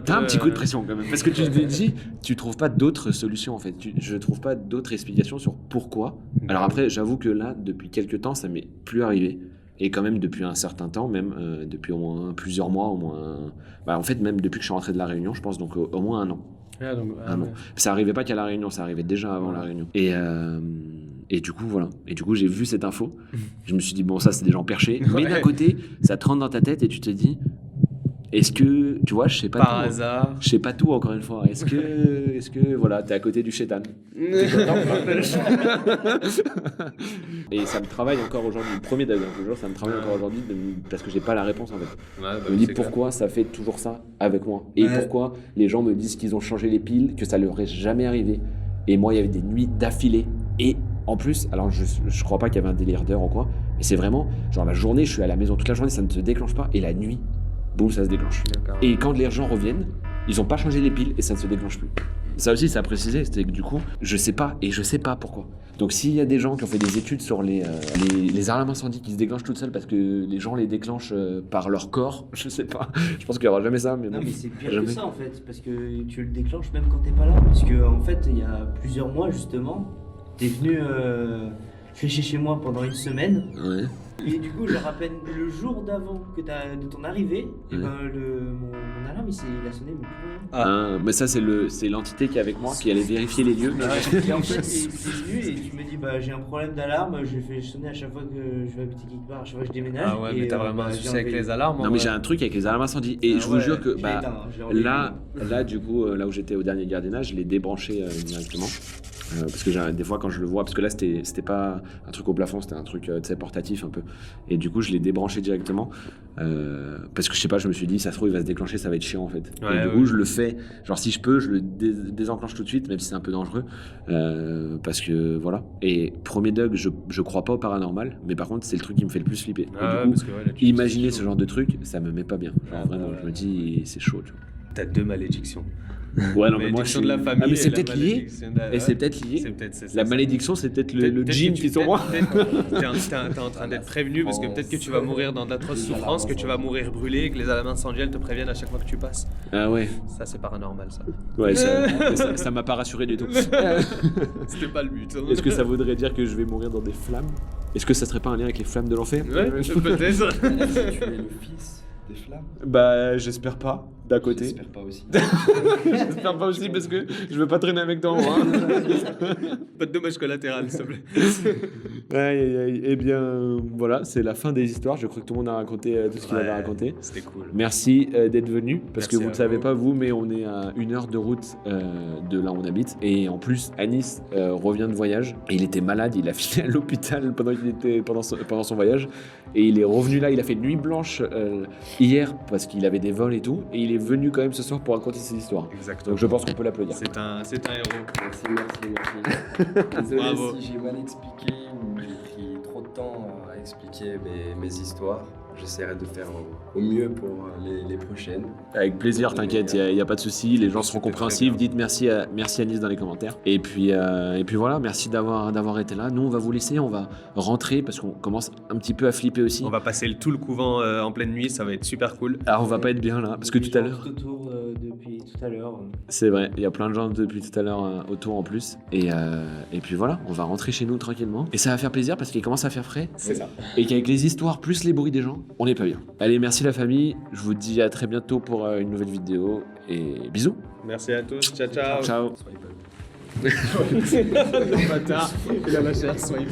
[SPEAKER 2] t'as un petit coup de pression quand même. Parce que tu te dis, tu trouves pas d'autres solutions en fait. Je trouve pas d'autres explications sur pourquoi. Alors après, j'avoue que là, depuis quelques temps, ça m'est plus arrivé. Et quand même depuis un certain temps, même depuis au moins plusieurs mois, au moins... en fait, même depuis que je suis rentré de La Réunion, je pense, donc au moins un an. Un an. Ça arrivait pas qu'à La Réunion, ça arrivait déjà avant La Réunion. Et du coup, voilà. Et du coup, j'ai vu cette info. Je me suis dit, bon, ça, c'est des gens perchés. Mais d'un côté, ça te rentre dans ta tête et tu te dis, est-ce que, tu vois, je sais pas
[SPEAKER 4] par
[SPEAKER 2] tout.
[SPEAKER 4] hasard.
[SPEAKER 2] Je sais pas tout, encore une fois. Est-ce que voilà, t'es à côté du chétan. Et ça me travaille encore aujourd'hui. Le premier d'ailleurs, toujours, ça me travaille encore aujourd'hui parce que j'ai pas la réponse en fait. Je me dis pourquoi ça fait toujours ça avec moi. Et pourquoi les gens me disent qu'ils ont changé les piles, que ça leur est jamais arrivé. Et moi, il y avait des nuits d'affilée. Et en plus, alors je crois pas qu'il y avait un délire d'heure ou quoi, mais c'est vraiment, genre la journée, je suis à la maison toute la journée, ça ne se déclenche pas, et la nuit, boum, ça se déclenche. Et quand les gens reviennent, ils ont pas changé les piles et ça ne se déclenche plus. Ça aussi, ça a précisé, c'était que du coup, je sais pas pourquoi. Donc s'il y a des gens qui ont fait des études sur les alarmes incendies qui se déclenchent toutes seules parce que les gens les déclenchent par leur corps, je sais pas. Je pense qu'il y aura jamais ça, mais
[SPEAKER 6] non,
[SPEAKER 2] bon.
[SPEAKER 6] mais c'est pire que ça en fait, parce que tu le déclenches même quand t'es pas là. Parce que en fait, il y a plusieurs mois justement, t'es venu pêcher chez moi pendant une semaine.
[SPEAKER 2] Ouais.
[SPEAKER 6] Et du coup, genre à peine le jour d'avant de ton arrivée, et ben mon alarme il a sonné mais pour rien.
[SPEAKER 2] Mais ça c'est l'entité qui est avec moi qui allait vérifier les lieux.
[SPEAKER 6] Et en fait, t'es venu et tu me dis bah j'ai un problème d'alarme, je fais sonner à chaque fois que je vais habiter quelque part, à chaque fois que je déménage.
[SPEAKER 4] Ah ouais, mais t'as vraiment un souci avec les alarmes.
[SPEAKER 2] Non mais j'ai un truc avec les alarmes incendies et je vous jure que là Là, du coup, là où j'étais au dernier gardiennage, je l'ai débranché directement. Parce que des fois quand je le vois, parce que là c'était pas un truc au plafond, c'était un truc portatif un peu, et du coup je l'ai débranché directement parce que je sais pas, je me suis dit ça se trouve il va se déclencher, ça va être chiant en fait, et du coup je le fais, genre si je peux je le désenclenche tout de suite, même si c'est un peu dangereux, parce que voilà. Et premier Doug, je crois pas au paranormal, mais par contre c'est le truc qui me fait le plus flipper, et du coup
[SPEAKER 4] parce que, là,
[SPEAKER 2] imaginer ce genre de truc, ça me met pas bien, genre vraiment je me dis c'est chaud, tu vois.
[SPEAKER 4] T'as 2 malédictions.
[SPEAKER 2] Ouais, non, mais moi,
[SPEAKER 4] Malédiction de la famille.
[SPEAKER 2] Ah, mais c'est
[SPEAKER 4] et la
[SPEAKER 2] peut-être lié.
[SPEAKER 4] malédiction de-
[SPEAKER 2] Et c'est peut-être lié.
[SPEAKER 4] C'est peut-être c'est ça,
[SPEAKER 2] La
[SPEAKER 4] ça.
[SPEAKER 2] malédiction, c'est peut-être le
[SPEAKER 4] Peut-être
[SPEAKER 2] djinn
[SPEAKER 4] que
[SPEAKER 2] qui est sur moi.
[SPEAKER 4] T'es en train d'être prévenu parce que peut-être que tu vas mourir dans d'atroces souffrances, que tu vas mourir brûlé, que les alamans incendiaires te préviennent à chaque fois que tu passes.
[SPEAKER 2] Ah ouais.
[SPEAKER 4] Ça, c'est paranormal, ça.
[SPEAKER 2] Ouais, ça m'a pas rassuré du tout.
[SPEAKER 4] C'était pas le but. Hein.
[SPEAKER 2] Est-ce que ça voudrait dire que je vais mourir dans des flammes? Est-ce que ça serait pas un lien avec les flammes de l'enfer?
[SPEAKER 4] Ouais, peut-être.
[SPEAKER 1] Est-ce que tu es le fils des flammes?
[SPEAKER 2] Bah, j'espère pas, d'à côté.
[SPEAKER 1] J'espère pas aussi.
[SPEAKER 2] J'espère pas aussi parce que je veux pas traîner avec toi, moi.
[SPEAKER 4] Pas de dommages collatéraux, s'il te plaît.
[SPEAKER 2] Aïe, aïe, aïe. Eh bien, voilà, c'est la fin des histoires. Je crois que tout le monde a raconté tout ce qu'il avait raconté.
[SPEAKER 4] C'était cool.
[SPEAKER 2] Merci d'être venu, parce que
[SPEAKER 4] Merci
[SPEAKER 2] vous
[SPEAKER 4] à
[SPEAKER 2] ne savez
[SPEAKER 4] vous.
[SPEAKER 2] pas, vous, mais on est à 1 heure de route de là où on habite. Et en plus, Anis revient de voyage. Et il était malade, il a fini à l'hôpital pendant son voyage. Et il est revenu là, il a fait nuit blanche hier, parce qu'il avait des vols et tout. Et il est venu quand même ce soir pour raconter ses histoires.
[SPEAKER 4] Exactement.
[SPEAKER 2] Donc je pense qu'on peut l'applaudir.
[SPEAKER 4] C'est un héros.
[SPEAKER 1] Merci. Désolé
[SPEAKER 4] Bravo.
[SPEAKER 1] si j'ai mal expliqué ou j'ai pris trop de temps à expliquer mes histoires. J'essaierai de faire au mieux pour les prochaines.
[SPEAKER 2] Avec plaisir, t'inquiète, il n'y a pas de souci, les gens seront compréhensifs. Dites merci à Anis dans les commentaires. Et puis voilà, merci d'avoir été là. Nous, on va vous laisser, on va rentrer parce qu'on commence un petit peu à flipper aussi.
[SPEAKER 4] On va passer tout le couvent en pleine nuit, ça va être super cool.
[SPEAKER 2] Alors, on va pas être bien là, parce que tout à l'heure.
[SPEAKER 6] Autour depuis tout à l'heure.
[SPEAKER 2] C'est vrai, il y a plein de gens depuis tout à l'heure autour en plus. Et puis voilà, on va rentrer chez nous tranquillement. Et ça va faire plaisir parce qu'il commence à faire frais.
[SPEAKER 4] C'est ça.
[SPEAKER 2] Et qu'avec les histoires plus les bruits des gens, on n'est pas bien. Allez, merci la famille. Je vous dis à très bientôt pour une nouvelle vidéo. Et bisous.
[SPEAKER 4] Merci à tous. Ciao, ciao.
[SPEAKER 2] Ciao.
[SPEAKER 4] Le bâtard, il a lâché un swipe.